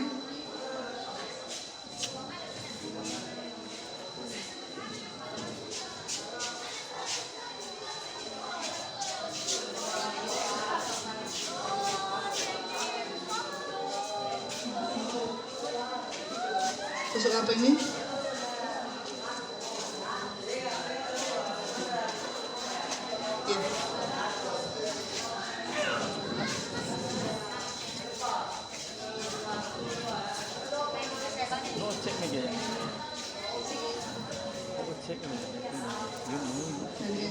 S1: Tusuk apa ini? Ya.
S5: Nó cek meja ya. Oh, cek meja.
S1: Jadi,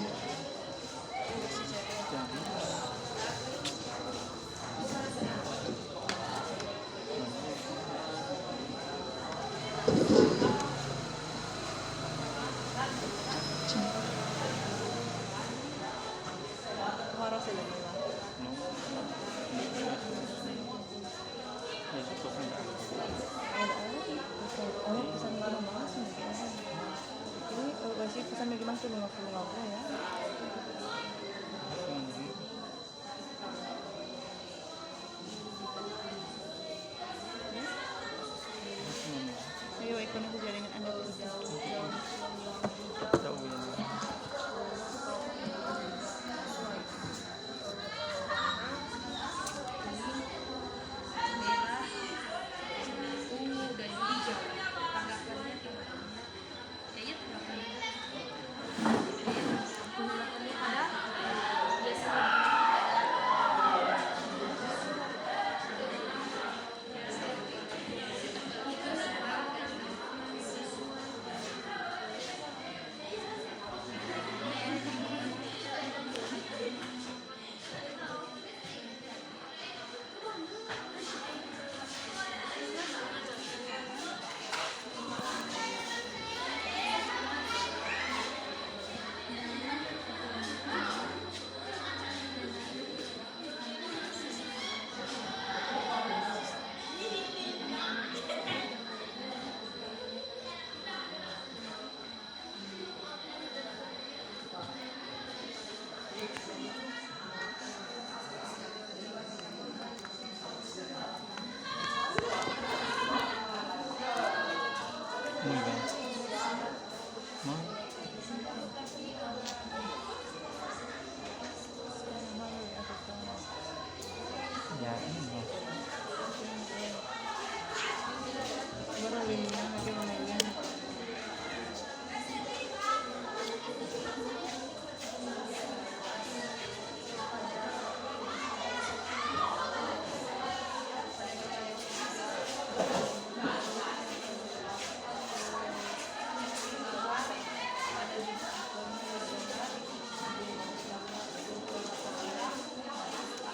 S6: pesan dari Mas tuh 50 ya. Ayo ikutin aku jaringan Anda terus.
S5: Tahu ya.
S2: Ungu dan hijau. Tanggapannya gimana? Kayaknya tanggapannya
S5: Muy bien. ¿No? Ya, no.
S6: Baru lihat lagi mana ini.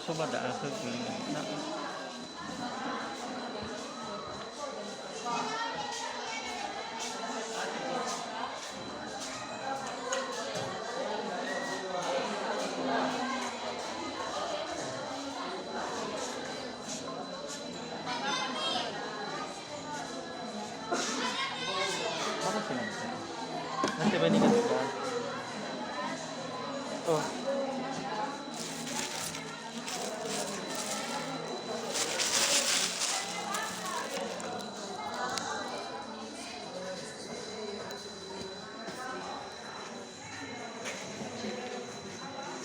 S5: Coba dah aku ini. Nak. Nanti bandingkan juga. Oh,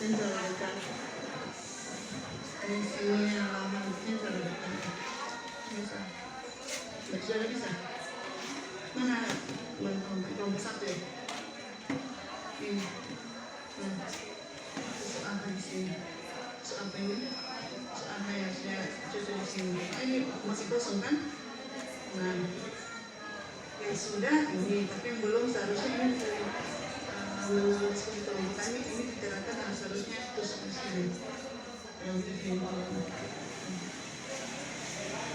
S1: Center dekat. Ini sini halaman center dekat. Bisa. Sudah bisa. Mana? Nomor 1 ya? Ini. Nah. Terus apa di sini? Terus apa ini? Terus apa yang saya cuci di sini? Ini masih kosong kan? Nah. Yang sudah ini, tapi yang belum seharusnya ini menurut kelompok kami ini diterapkan dan seharusnya tusuk di sini. Yang di sini.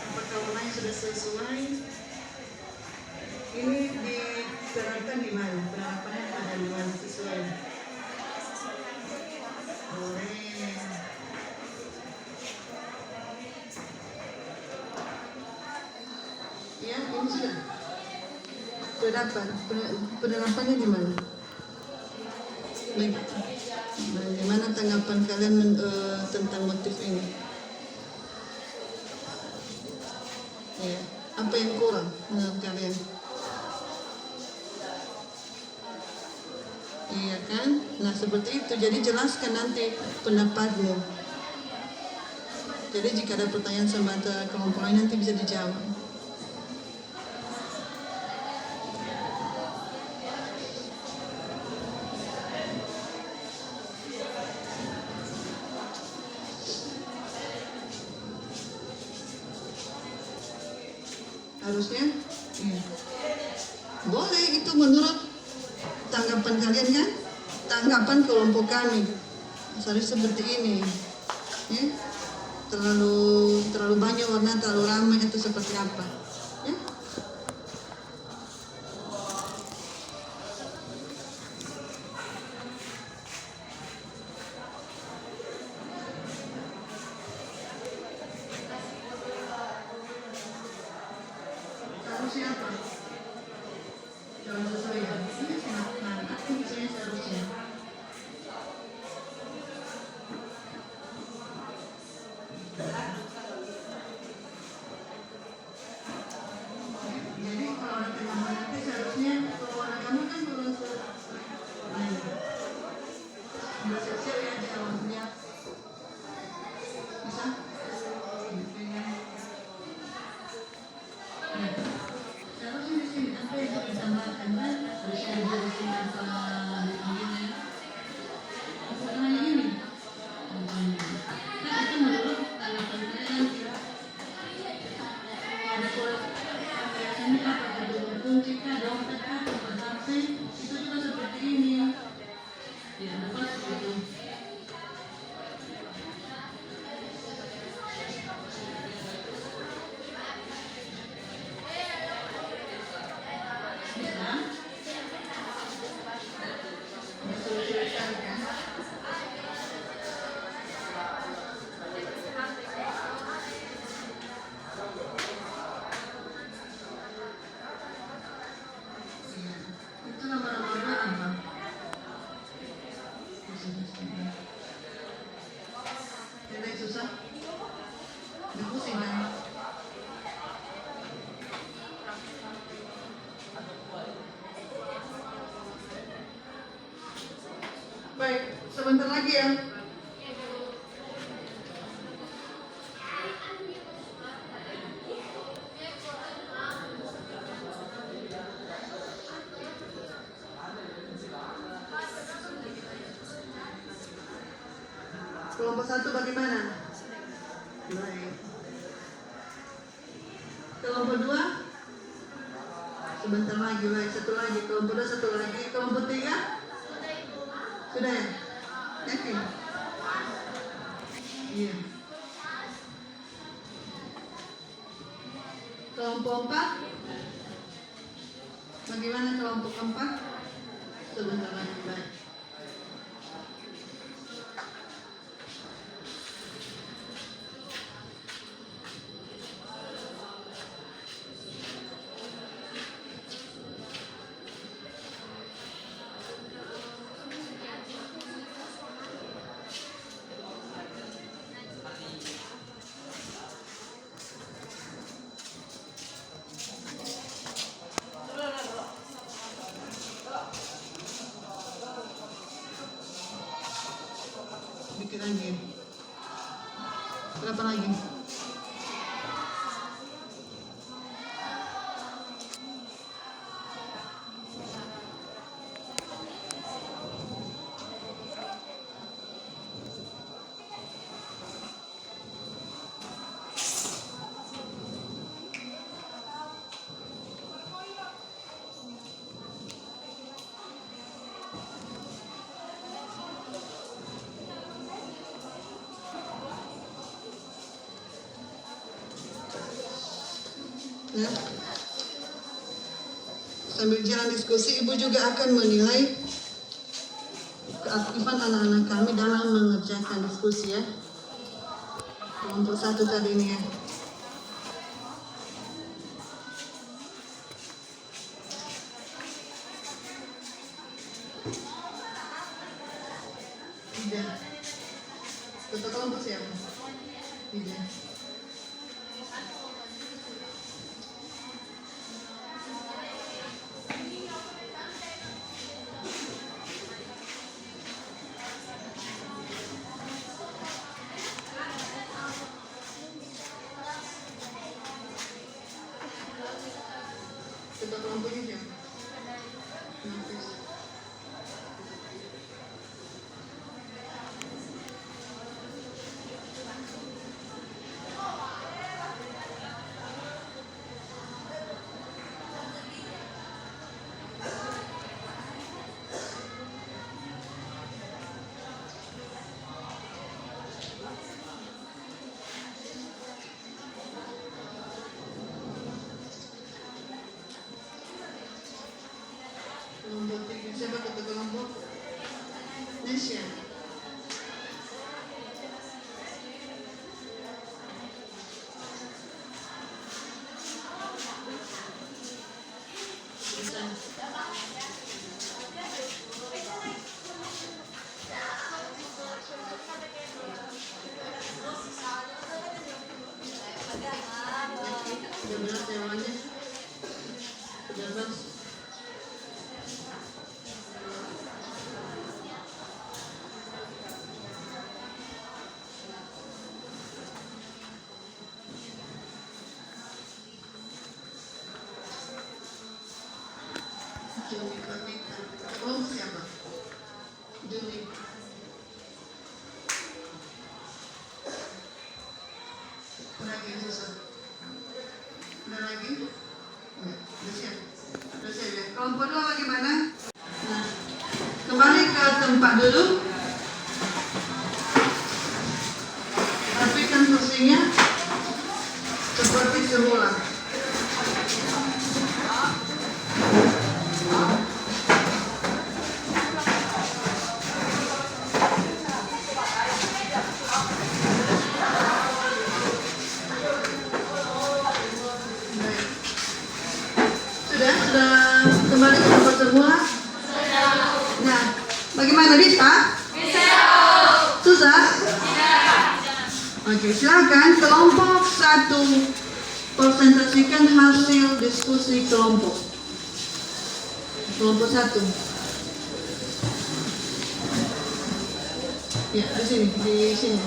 S1: Apakah warnanya sudah sesuai? Ini diterapkan di mana? Penerapannya pada di mana sesuai? Boleh. Ya, ini sudah. Sudah dapat. Penerapannya di mana? Baik. Bagaimana tanggapan kalian tentang motif ini? Ya, apa yang kurang menurut kalian? Iya kan? Nah seperti itu. Jadi jelaskan nanti pendapatmu. Jadi jika ada pertanyaan sama kelompok lain nanti bisa dijawab. Harusnya iya. Boleh, itu menurut tanggapan kalian kan, tanggapan kelompok kami seharusnya seperti ini ya? terlalu banyak warna, terlalu ramai atau seperti apa ya? Seharusnya apa? Jangan sesuai ya. Ini nah, aku misalnya seharusnya. Jadi kalau ada tengah nanti seharusnya kalau warna kamu kan belum siap-siap ya jawabnya. Bisa? Seharusnya di sini apa yang kita tambahkan kan? Harusnya ada di sini apa begini? Bukan hanya ini. Kan itu menurut tanggapan kalian. Ada surat biasanya apa? Ada kunci kah, dompet kah, tempat HP itu juga seperti ini. Ya, dapat seperti itu. Bisa? Selesai kan? Itu nomor-nomornya apa? Tidak susah? Tidak pusing kan? Baik, sebentar lagi ya. Kelompok 1 bagaimana? Baik. Kelompok 2? Sebentar lagi, baik. Satu lagi. Kelompok 2 satu lagi. Kelompok 3? Sudah ya? Yakin? Iya. Kelompok 4? Bagaimana kelompok 4? Sebentar lagi, baik. lagi. Berapa lagi? Ya. Sambil jalan diskusi, Ibu juga akan menilai keaktifan anak-anak kami dalam mengerjakan diskusi ya. Kelompok 1 tadi ini ya. Tidak. Ketua kelompok siapa? Tidak. Ketua kelompoknya siapa? Nafis. Kelompok 3 siapa ketua kelompok? Nesya. Bisa. Udah berat jawabannya? Udah berat. Juni Pavita. Kelompok siapa? Juni. Lagi yang susah. Udah lagi? Enggak. Udah siap. Udah siap ya. Kelompok 2 bagaimana? Nah, kembali ke tempat duduk. Rapikan kursinya seperti semula. Sudah kembali ke tempat semula? Nah, bagaimana bisa? Susah? Oke, silakan kelompok 1 presentasikan hasil diskusi kelompok. Kelompok 1. Ya, di sini.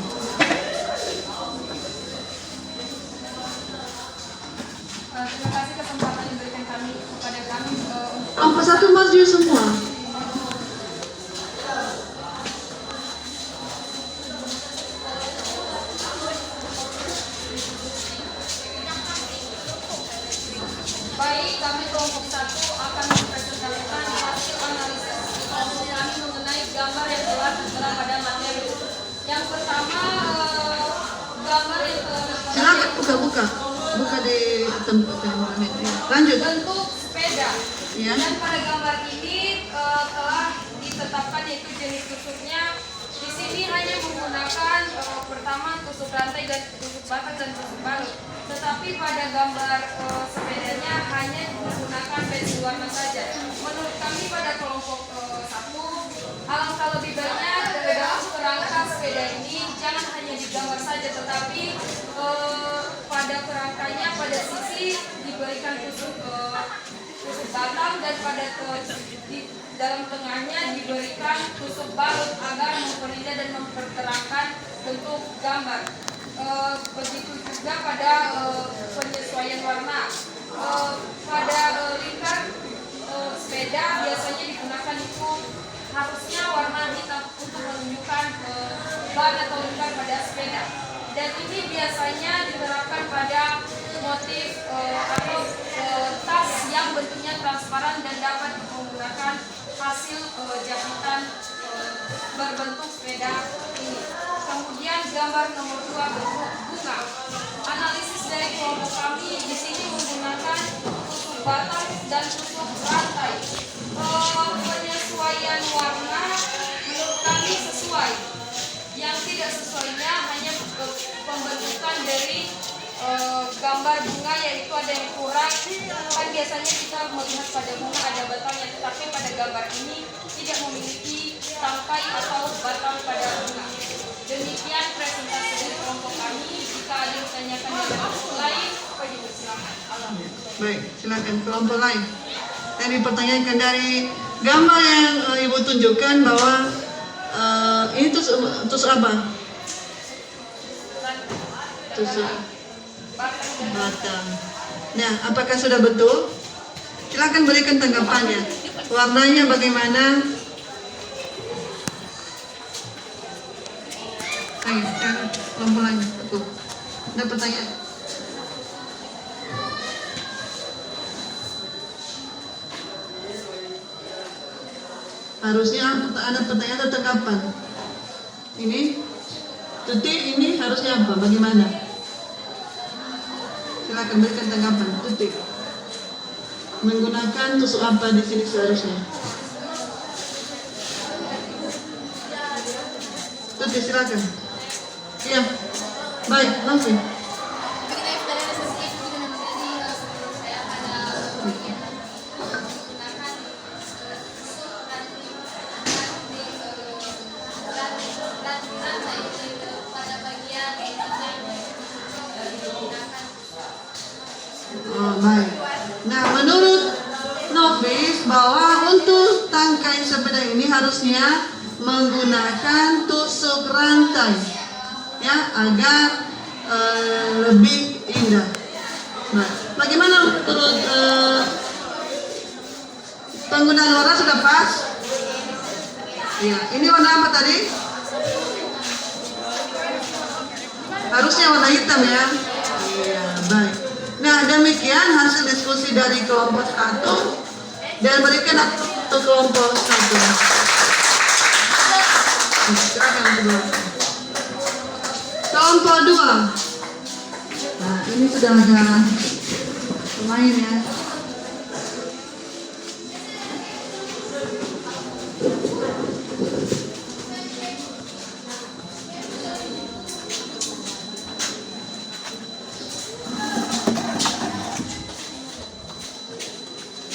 S2: Terima kasih kesempatan yang diberikan kepada kami untuk
S1: Kelompok 1 maju semua.
S2: baik, kami kelompok 1 akan mempresentasikan hasil analisis kelompok kami mengenai gambar yang telah tertera pada materi. Yang pertama, gambar yang telah tertera
S1: Silakan buka di tempat yang lanjut.
S2: bentuk sepeda.
S1: Ya.
S2: Dan pada gambar ini telah ditetapkan yaitu jenis tusuknya. Di sini hanya menggunakan pertama tusuk rantai dan tusuk batang dan tusuk balut. Tetapi pada gambar sepedanya hanya menggunakan pensil warna saja. Menurut kami pada kelompok 1, alangkah lebih baiknya dalam kerangka sepeda ini jangan hanya digambar saja, tetapi pada kerangkanya pada sisi diberikan tusuk batang dan pada dalam tengahnya diberikan tusuk balut agar memperindah dan memperterangkan bentuk gambar. Begitu juga pada penyesuaian warna. Pada lingkar sepeda biasanya digunakan itu harusnya warna hitam untuk menunjukkan ban atau lingkar pada sepeda. Dan ini biasanya diterapkan pada motif atau tas yang bentuknya transparan dan dapat menggunakan hasil jahitan berbentuk sepeda ini. Kemudian gambar nomor 2 bentuk bunga. Analisis dari kelompok kami di sini menggunakan tusuk batang dan tusuk rantai. Penyesuaian warna menurut kami sesuai. Yang tidak sesuainya hanya pembentukan dari gambar bunga, yaitu ada yang kurang. Kan biasanya kita melihat pada bunga ada batangnya, tetapi pada gambar ini tidak memiliki tangkai atau batang pada bunga. Demikian presentasi dari kelompok kami. Jika ada yang ditanyakan dari kelompok lain, Bapak dipersilakan.
S1: Baik, silakan kelompok lain. Yang dipertanyakan dari gambar yang Ibu tunjukkan bahwa ini tusuk apa? Tusuk batang. Nah, apakah sudah betul? Silakan berikan tanggapannya. Warnanya bagaimana? Ayo, silakan kelompok lain. Betul. Ada pertanyaan? Harusnya ada pertanyaan atau tanggapan. Ini detik ini harusnya apa? Bagaimana? Silakan berikan tanggapan. Detik. Menggunakan tusuk apa di sini seharusnya? Detik, silakan. Iya. Baik, langsung. Oh, baik. Nah, menurut novis bahwa untuk tangkai sepeda ini harusnya menggunakan tusuk rantai, ya, agar lebih indah. Nah, bagaimana menurut penggunaan warna sudah pas? Ya, ini warna apa tadi? Harusnya warna hitam ya. Iya, baik. Nah, demikian hasil diskusi dari kelompok 1 dan berikan untuk kelompok 1. Silakan kelompok 2. Nah, ini sudah agak lumayan ya.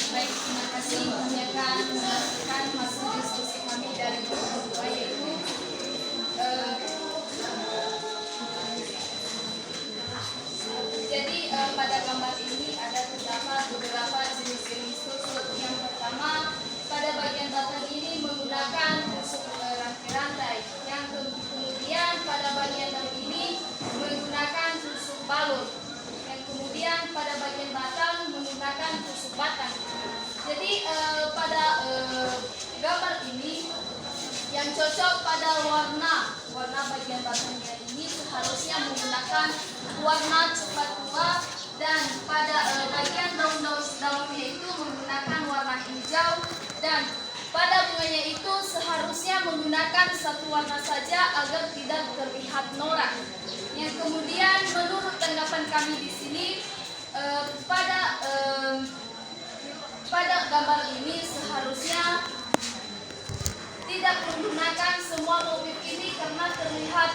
S2: Baik, terima kasih. Kami akan melanjutkan hasil diskusi kami dari kelompok 2, yaitu jadi pada gambar ini ada terdapat beberapa jenis-jenis tusuk. Yang pertama, pada bagian batang ini menggunakan tusuk rantai-rantai. Yang kemudian pada bagian daun ini menggunakan tusuk balut. Yang kemudian pada bagian batang menggunakan tusuk batang. Jadi pada gambar ini yang cocok pada warna bagian batangnya ini seharusnya menggunakan warna coklat tua, dan pada bagian daunnya itu menggunakan warna hijau, dan pada bunganya itu seharusnya menggunakan satu warna saja agar tidak terlihat norak. Yang kemudian menurut tanggapan kami di sini pada gambar ini seharusnya tidak menggunakan semua motif ini karena terlihat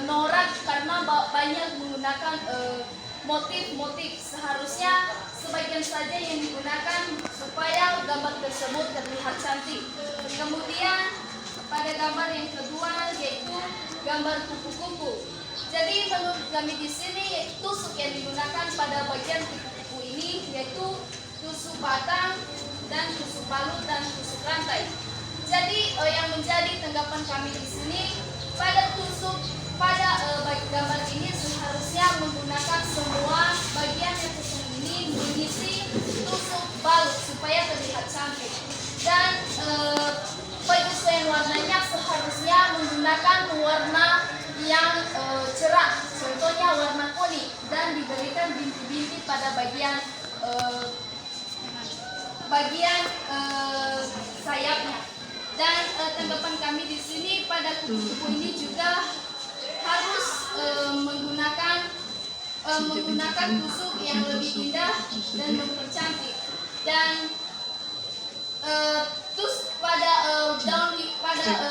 S2: norak, karena banyak menggunakan motif-motif. Seharusnya sebagian saja yang digunakan supaya gambar tersebut terlihat cantik. Kemudian pada gambar yang kedua yaitu gambar kupu-kupu. Jadi menurut kami di sini tusuk yang digunakan pada bagian kupu-kupu ini yaitu tusuk batang dan tusuk balut dan tusuk rantai. Jadi yang menjadi tanggapan kami di sini pada gambar ini seharusnya menggunakan semua bagian yang tusuk ini mengisi tusuk balut supaya terlihat cantik. Dan penyesuaian warnanya seharusnya menggunakan warna yang cerah, contohnya warna kuning, dan diberikan binti-binti pada bagian sayapnya. Dan tanggapan kami di sini pada kupu-kupu ini juga harus menggunakan tusuk yang lebih indah dan mempercantik. Dan pada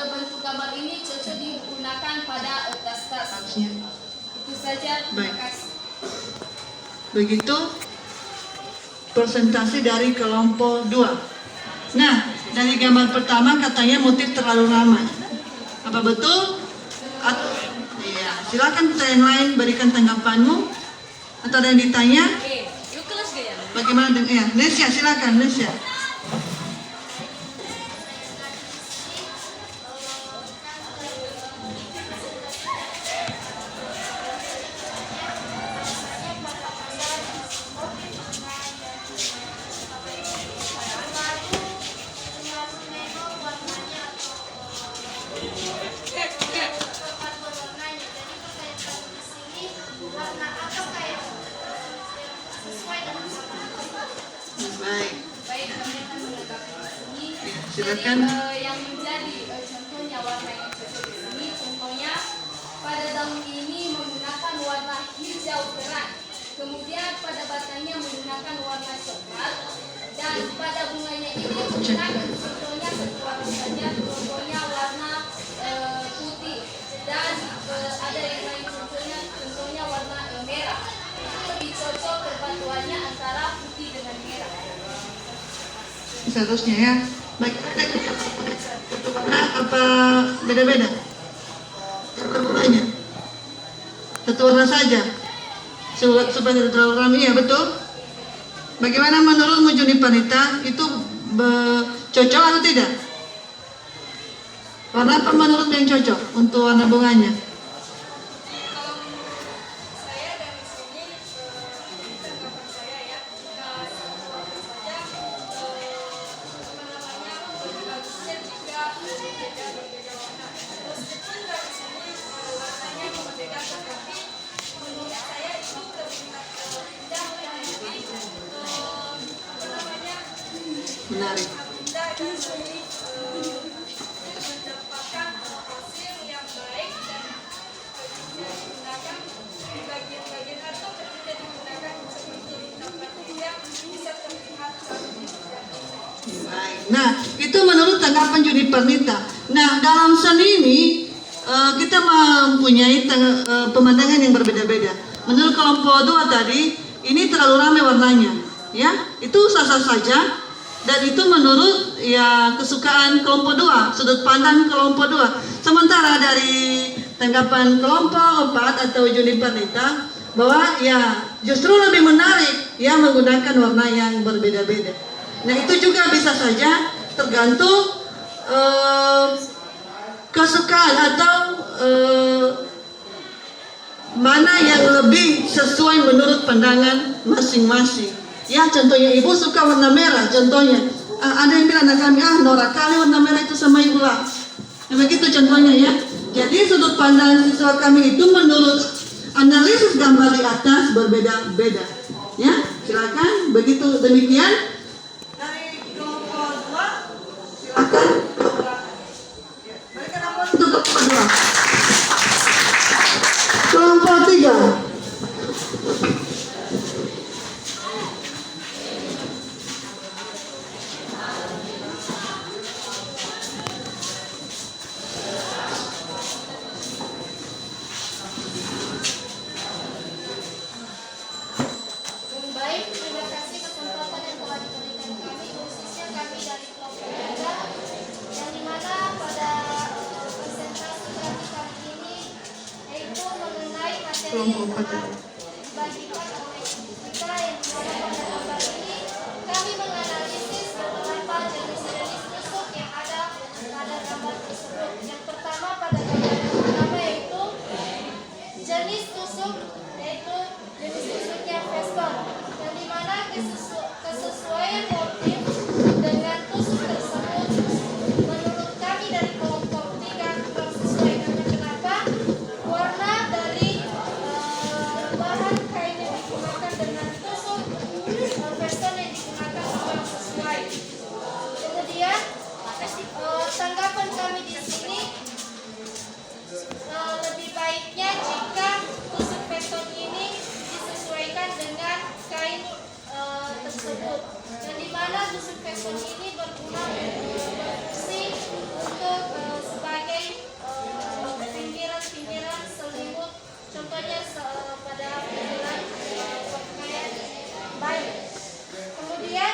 S2: bentuk gambar ini cocok digunakan pada tas-tas. Itu saja. Terima
S1: Baik.
S2: kasih.
S1: Begitu presentasi dari kelompok 2. Nah, dari gambar pertama katanya motif terlalu ramai. Apa betul? Iya, silakan pertanyaan lain, berikan tanggapanmu. Atau ada yang ditanya? Bagaimana dengan Nesya, silakan Nesya. Baik,
S2: Baik, kami akan menanggapi di sini.
S1: silakan.
S2: Jadi, yang menjadi contohnya warna yang cocok di sini, contohnya pada daun ini menggunakan warna hijau terang. Kemudian pada batangnya menggunakan warna coklat. Dan pada bunganya ini menggunakan contohnya satu warna saja, contohnya warna putih. Dan ada yang lain contohnya warna merah. Itu lebih cocok perpaduannya antara putih dengan merah.
S1: Seharusnya ya. Baik, apa beda-beda? Warnanya satu warna saja supaya tidak terlalu ramai, ya betul. Bagaimana menurutmu Juniperita, itu cocok atau tidak? Warna apa menurutmu yang cocok untuk warna bunganya?
S2: Kalau saya dari sini tanggapan saya ya, saja bagusnya jika berbeda warna. Meskipun dari sini warnanya membedakan, tapi menurut saya itu lebih indah dan lebih
S1: Menarik.
S2: indah dan lebih mendapatkan hasil yang baik dan ketika digunakan di bagian-bagian atau ketika digunakan seperti di tempat dia bisa terlihat cantik dan
S1: Baik. Nah, itu menurut tanggapan Juniperita. Nah, dalam seni ini kita mempunyai pemandangan yang berbeda-beda. Menurut kelompok 2 tadi, ini terlalu ramai warnanya, ya. Itu sah-sah saja. Dan itu menurut ya kesukaan kelompok 2, sudut pandang kelompok 2. Sementara dari tanggapan kelompok 4 atau Juniperita bahwa ya justru lebih menarik ya menggunakan warna yang berbeda-beda. Nah, itu juga bisa saja tergantung kesukaan atau mana yang lebih sesuai menurut pandangan masing-masing. Ya, contohnya ibu suka warna merah, contohnya. Ada yang bilang anak kami, norak kali warna merah itu sama ibu lah. Nah, begitu contohnya ya. Jadi sudut pandang siswa kami itu menurut analisis gambar di atas berbeda-beda. Ya, silakan. Begitu demikian. Dari kelompok 2, silakan. Berikan ampun untuk kelompok 2. Kelompok 3.
S2: Baik, terima kasih kesempatan yang telah diberikan kami, khususnya kami dari kelompok 3, yang dimana pada presentasi kami ini yaitu mengenai materi yang telah dibagikan oleh kita, yang dimana pada gambar ini kami menganalisis beberapa jenis-jenis tusuk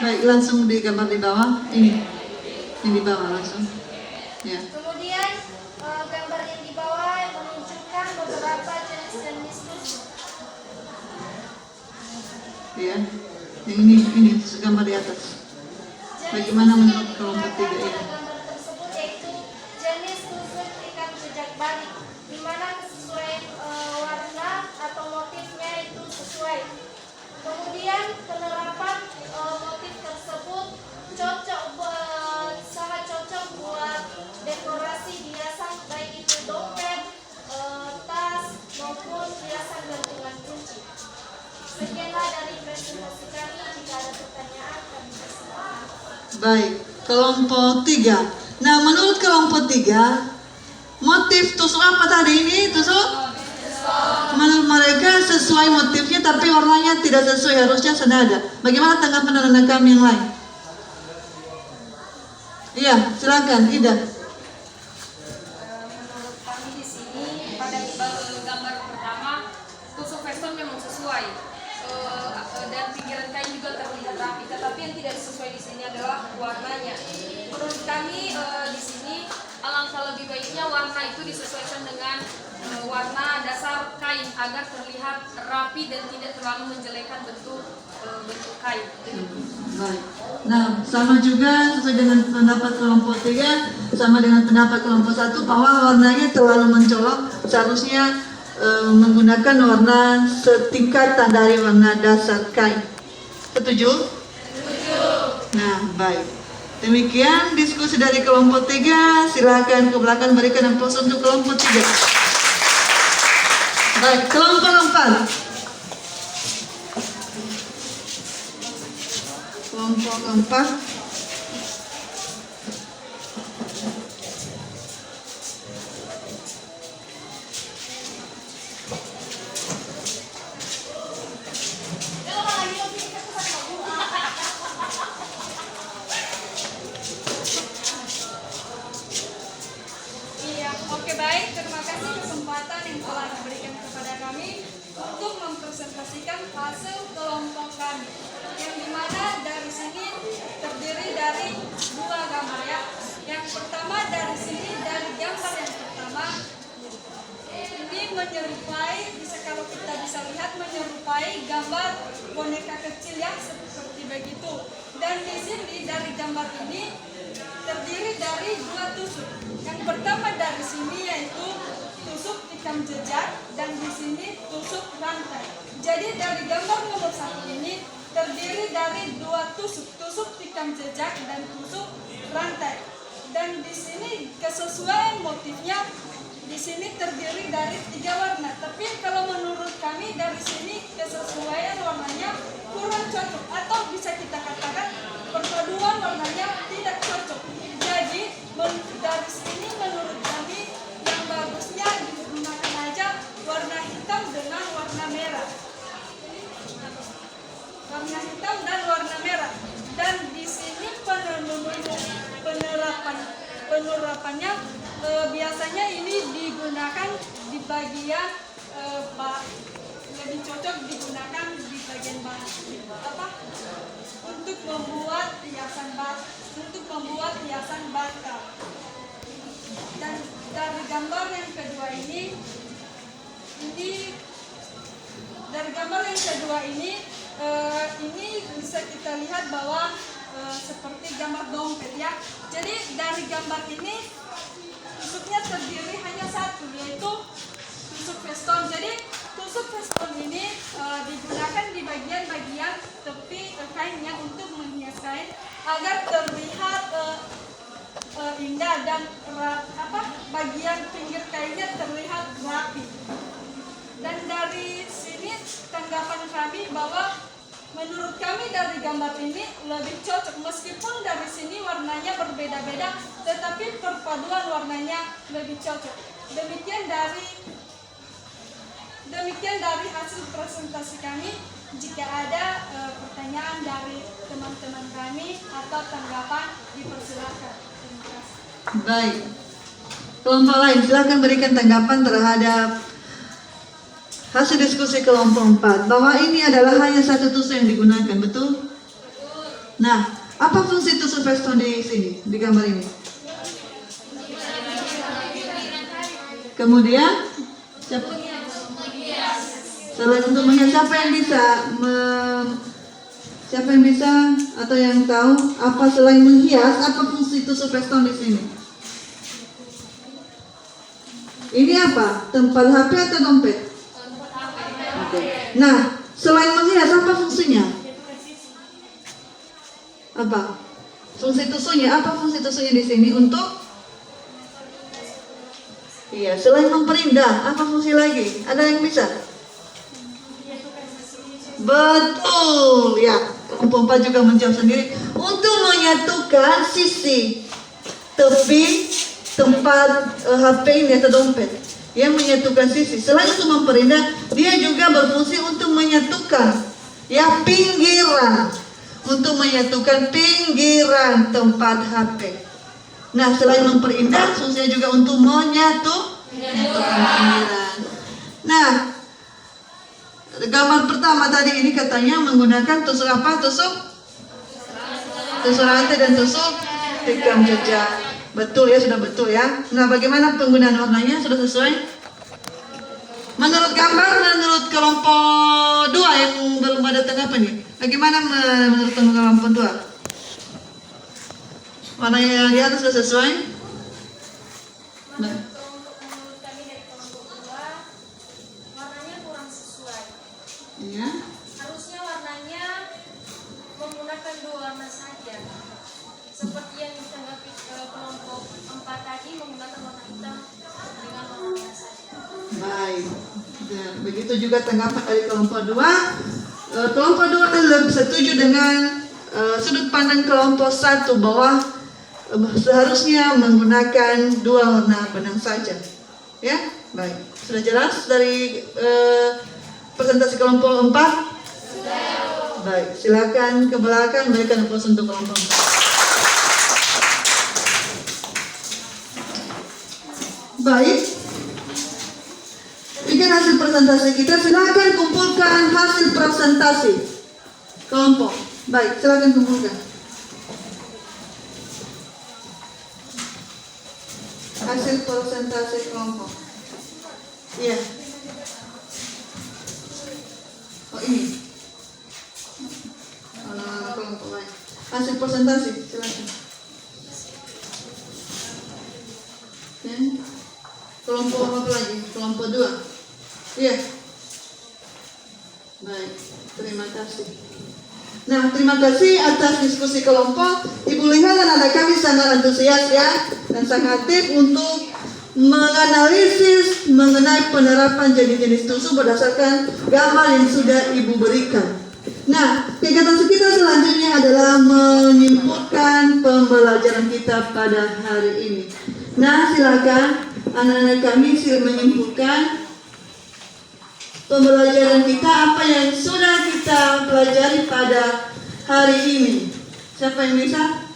S1: Baik, langsung digambar di bawah. Ini di bawah langsung. Ya.
S2: Kemudian gambar yang di bawah menunjukkan beberapa jenis-jenis tusuk.
S1: Ya. Yang ini gambar di atas. Bagaimana menurut kelompok 3 ini?
S2: Gambar tersebut yaitu jenis tusuk ikan jejak balik, di mana kesesuaian warna atau motifnya itu sesuai. Kemudian penerapan motif tersebut sangat cocok buat dekorasi hiasan, baik itu dompet, tas maupun hiasan gantungan kunci. Sekianlah dari presentasi kami. Jika ada pertanyaan kami persilakan.
S1: Baik, kelompok 3. Nah, menurut kelompok 3, motif tusuk apa tadi ini? Tusuk? Menurut mereka sesuai motifnya, tapi warnanya tidak sesuai, harusnya senada. Bagaimana tanggapan anak-anak kami yang lain? Iya, silakan, Ida.
S2: Menurut kami di sini pada gambar pertama tusuk veston memang sesuai dan pinggiran kain juga terlihat rapi, tetapi yang tidak sesuai di sini adalah warnanya. Menurut kami di sini alangkah lebih baiknya warna itu disesuaikan dengan warna dasar kain agar terlihat rapi dan tidak terlalu menjelekkan bentuk kain.
S1: Baik. Nah, sama juga sesuai dengan pendapat kelompok 3, sama dengan pendapat kelompok 1 bahwa warnanya terlalu mencolok, seharusnya menggunakan warna setingkatan dari warna dasar kain. Setuju? Setuju. Nah, baik. Demikian diskusi dari kelompok 3. Silakan ke belakang berikan aplaus untuk kelompok 3. Baik, kelompok 4. Kelompok 4.
S2: Iya, oke, baik. Terima kasih kesempatan yang telah diberikan kepada kami untuk mempresentasikan hasil kelompok kami. Yang dimana dari sini terdiri dari 2 gambar ya. Yang pertama dari sini, dari gambar yang pertama ini menyerupai, kalau kita bisa lihat menyerupai gambar boneka kecil ya, seperti begitu. Dan di sini dari gambar ini terdiri dari 2 tusuk. Yang pertama dari sini yaitu tusuk tikam jejak dan di sini tusuk rantai. Jadi dari gambar nomor 1 ini terdiri dari 2 tusuk tikam jejak dan tusuk rantai. Dan di sini kesesuaian motifnya di sini terdiri dari 3 warna. Tapi kalau menurut kami dari sini kesesuaian warnanya kurang cocok, atau bisa kita katakan perpaduan warnanya tidak cocok. Jadi dari sini menurut kami yang bagusnya digunakan aja warna hitam dengan warna merah. Warna hitam dan warna merah. Dan di sini penerapannya biasanya ini digunakan di bagian lebih cocok digunakan di bagian untuk membuat hiasan bata. Dan dari gambar yang kedua ini bisa kita lihat bahwa seperti gambar dompet ya. Jadi dari gambar ini tusuknya terdiri hanya 1, yaitu tusuk veston. Jadi tusuk veston ini digunakan di bagian-bagian tepi kainnya untuk menghias kain agar terlihat indah dan bagian pinggir kainnya terlihat rapi. Dan dari sini tanggapan kami bahwa menurut kami dari gambar ini lebih cocok, meskipun dari sini warnanya berbeda-beda, tetapi perpaduan warnanya lebih cocok. Demikian dari hasil presentasi kami. Jika ada pertanyaan dari teman-teman kami atau tanggapan, dipersilakan. Terima kasih.
S1: Baik. Kelompok lain silakan berikan tanggapan terhadap hasil diskusi kelompok 4, bahwa ini adalah hanya 1 tusuk yang digunakan, betul? Nah, apa fungsi tusuk veston di sini, di gambar ini? Kemudian, siapa? Selain untuk menghias, siapa yang bisa atau yang tahu apa selain menghias, apa fungsi tusuk veston di sini? Ini apa? Tempat HP atau dompet? Oke. Nah, selain menghias, apa fungsinya? Apa? Fungsi tusuknya, apa fungsi tusuknya di sini? Untuk iya, selain memperindah, apa fungsi lagi? Ada yang bisa? Betul, ya. Kelompok 4 juga menjawab sendiri. Untuk menyatukan sisi tepi tempat HP ini atau dompet yang menyatukan sisi. Selain untuk memperindah, dia juga berfungsi untuk menyatukan ya pinggiran, untuk menyatukan pinggiran tempat HP. Nah, selain memperindah, fungsinya juga untuk menyatukan pinggiran. Nah, gambar pertama tadi ini katanya menggunakan tusuk apa? Tusuk rantai dan tusuk tikam jejak. Betul ya, sudah betul ya. Nah, bagaimana penggunaan warnanya? Sudah sesuai? Menurut gambar, menurut kelompok 2 yang belum ada tanggapan nih, bagaimana menurut kelompok 2? Warnanya yang di atas sudah sesuai? Nah.
S2: Menurut kami dari kelompok 2, warnanya kurang sesuai.
S1: Iya.
S2: Harusnya warnanya menggunakan 2 warna saja. Seperti yang ditanggapi kelompok 4 tadi, menggunakan warna hitam dengan warna merah saja.
S1: Baik. Dan begitu juga tanggapan dari kelompok 2. Kelompok 2 lebih setuju dengan sudut pandang kelompok 1 bahwa seharusnya menggunakan 2 warna benang saja. Ya, baik. Sudah jelas dari presentasi kelompok 4? Baik, silakan ke belakang berikan aplaus untuk kelompok 4. Baik. Bikin hasil presentasi kita, silakan kumpulkan hasil presentasi kelompok. Baik, silakan kumpulkan. Hasil presentasi kelompok. Iya. Oh, ini. Kelompok lain. Hasil presentasi, silakan. Ya. Kelompok apa lagi? Kelompok 2. Iya. Baik, terima kasih. Nah, terima kasih atas diskusi kelompok. Ibu lihat dan anak kami sangat antusias ya, dan sangat aktif untuk menganalisis mengenai penerapan jenis-jenis tusuk berdasarkan gambar yang sudah Ibu berikan. Nah, kegiatan kita selanjutnya adalah menyimpulkan pembelajaran kita pada hari ini. Nah, silakan anak-anak kami menyimpulkan pembelajaran kita, apa yang sudah kita pelajari pada hari ini. Siapa yang bisa?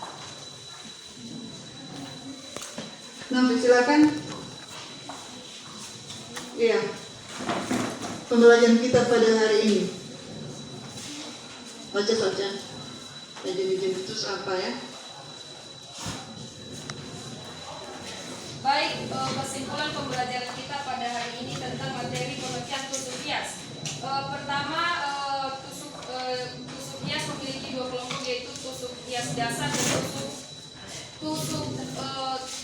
S1: Nafi, silakan. Iya. Pembelajaran kita pada hari ini. Baca saja. Jenis-jenis itu apa ya?
S2: Baik, kesimpulan pembelajaran kita pada hari ini tentang materi pengertian tusuk hias. Pertama, tusuk hias memiliki 2 kelompok, yaitu tusuk hias dasar dan tusuk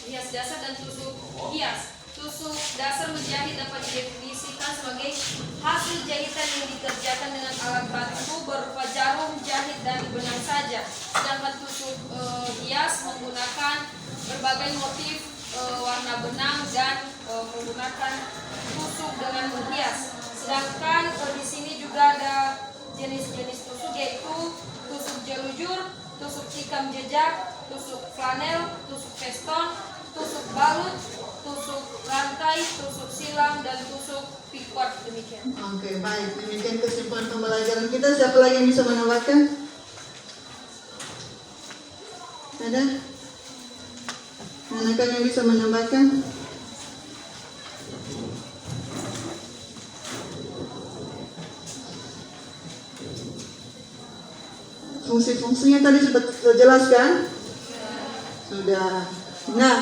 S2: hias dasar dan tusuk hias. Tusuk dasar menjahit dapat didefinisikan sebagai hasil jahitan yang dikerjakan dengan alat bantu berupa jarum, jahit, dan benang saja. Sedangkan tusuk hias menggunakan berbagai motif warna benang dan menggunakan tusuk dengan menghias. Sedangkan di sini juga ada jenis-jenis tusuk, yaitu tusuk jelujur, tusuk tikam jejak, tusuk flanel, tusuk veston, tusuk balut, tusuk rantai, tusuk silang, dan tusuk piquard. Demikian.
S1: Oke, baik. Demikian kesimpulan pembelajaran kita. Siapa lagi yang bisa menambahkan? Ada? Manakah yang bisa menambahkan? fungsi-fungsinya tadi sudah terjelaskan? Sudah. Nah,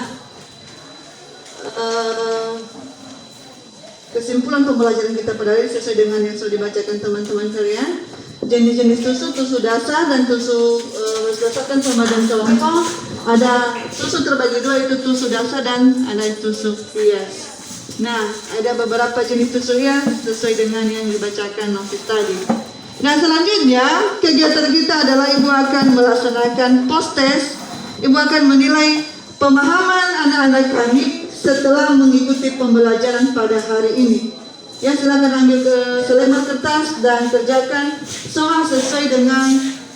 S1: kesimpulan pembelajaran kita pada hari ini sesuai dengan yang sudah dibacakan teman-teman kalian. Jenis-jenis tusuk, tusuk dasar dan tusuk berdasarkan perbedaan kelompok. Ada tusuk terbagi dua, itu tusuk dasar dan ada tusuk hias. Nah, ada beberapa jenis tusuk hias sesuai dengan yang dibacakan notis tadi. Nah, selanjutnya kegiatan kita adalah ibu akan melaksanakan post test. Ibu akan menilai pemahaman anak-anak kami setelah mengikuti pembelajaran pada hari ini. Ya, silakan ambil ke selembar kertas dan kerjakan soal sesuai dengan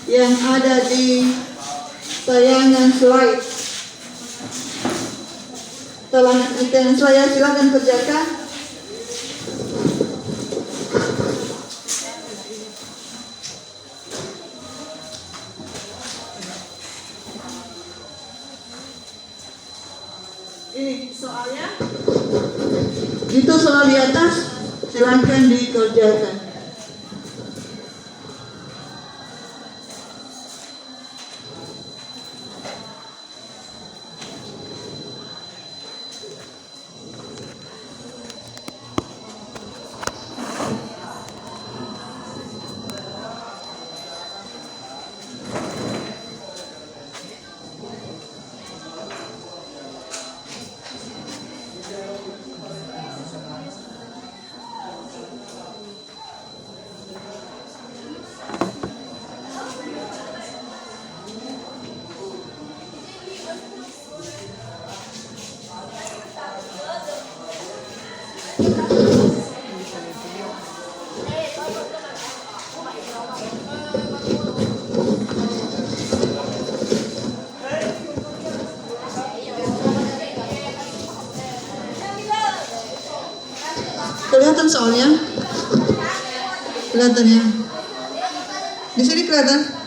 S1: yang ada di tayangan slide. Tayangan slide, silakan kerjakan. Ini soalnya. Itu soal di atas, silakan dikerjakan. Kelihatan soalnya? Kelihatan ya? Di sini kelihatan?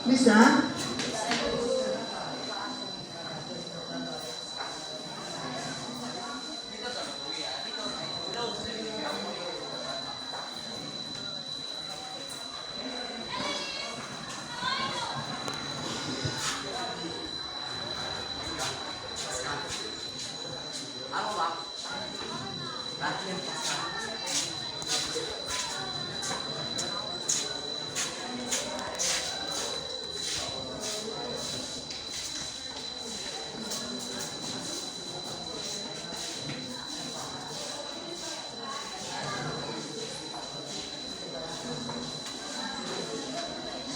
S1: Bisa?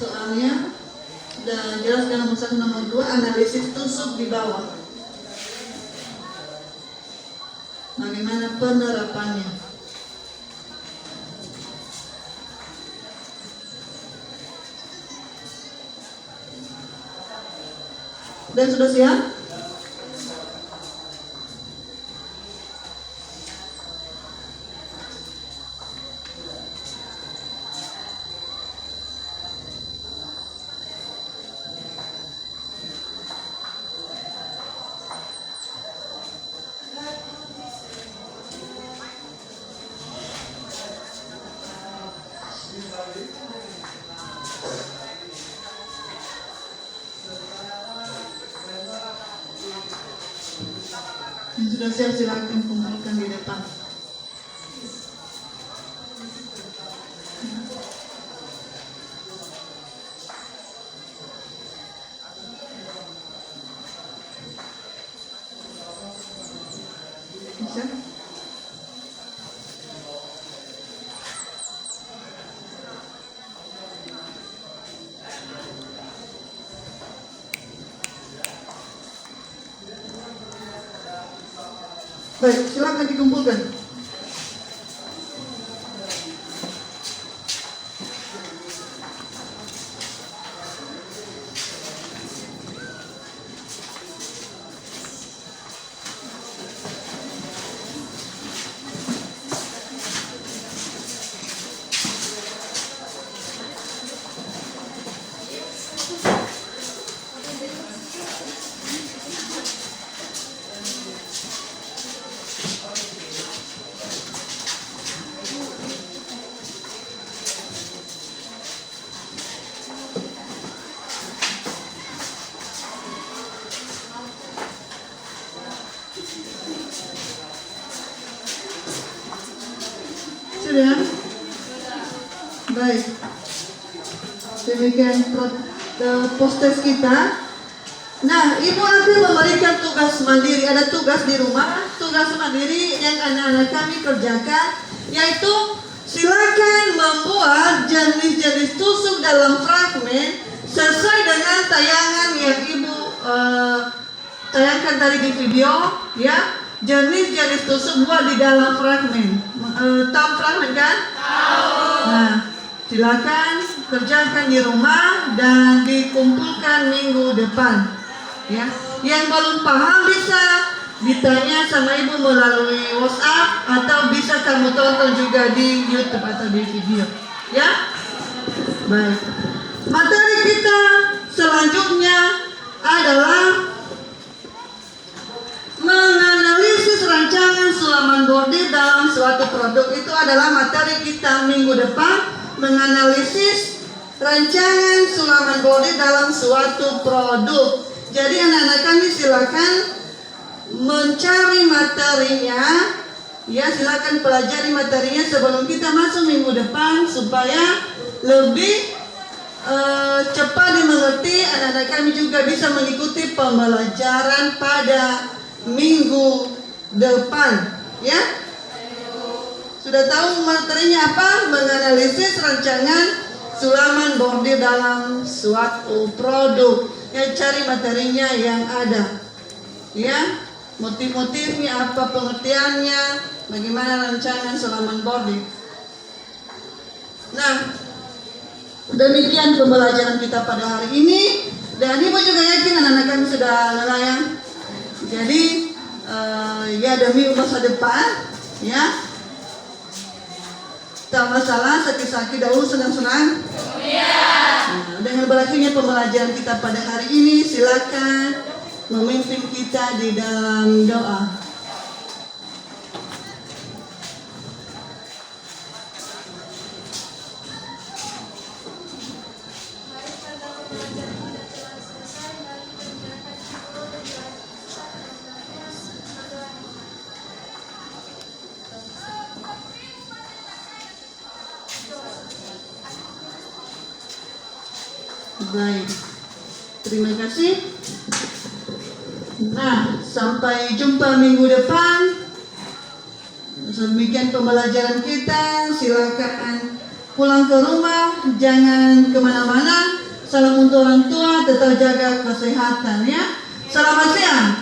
S1: Soalnya sudah jelas dalam usaha nomor 2, analisis tusuk di bawah. Bagaimana penerapannya? Dan sudah siap? Yang sudah siap silakan kumpulkan di depan. Bisa? Baik, silakan dikumpulkan. Sudah? Baik. Demikian poster kita. Nah, ibu nanti memberikan tugas mandiri. Ada tugas di rumah, tugas mandiri yang anak-anak kami kerjakan, yaitu silakan membuat jenis-jenis tusuk dalam fragmen sesuai dengan tayangan yang ibu tayangkan tadi di video, ya. Jenis-jenis tusuk buat di dalam fragmen. Tahu fragmen kan? Nah, silakan kerjakan di rumah dan dikumpulkan minggu depan. Ya, yang belum paham bisa ditanya sama ibu melalui WhatsApp atau bisa kamu tonton juga di YouTube atau di video. Ya, baik. Materi kita selanjutnya adalah menganalisis rancangan sulaman bordir dalam suatu produk. Itu adalah materi kita minggu depan, menganalisis rancangan sulaman bordir dalam suatu produk. Jadi anak-anak kami silakan mencari materinya, ya, silakan pelajari materinya sebelum kita masuk minggu depan supaya lebih cepat dimengerti. Anak-anak kami juga bisa mengikuti pembelajaran pada minggu depan, ya. Sudah tahu materinya apa? Menganalisis rancangan sulaman bordir dalam suatu produk. Ya, cari materinya yang ada, ya. Motif-motifnya apa, pengertiannya, bagaimana rancangan sulaman bordir. Nah, demikian pembelajaran kita pada hari ini. Dan ibu juga yakin anak-anak kami sudah lelah, ya. Jadi ya demi masa depan, ya. Tak masalah, sakit-sakit dahulu, senang-senang. Nah, dengan berakhirnya pembelajaran kita pada hari ini, silakan memimpin kita di dalam doa. Baik, terima kasih. Nah, sampai jumpa minggu depan. Demikian pembelajaran kita. Silakan pulang ke rumah, jangan kemana-mana. Salam untuk orang tua, tetap jaga kesehatan, ya. Selamat siang.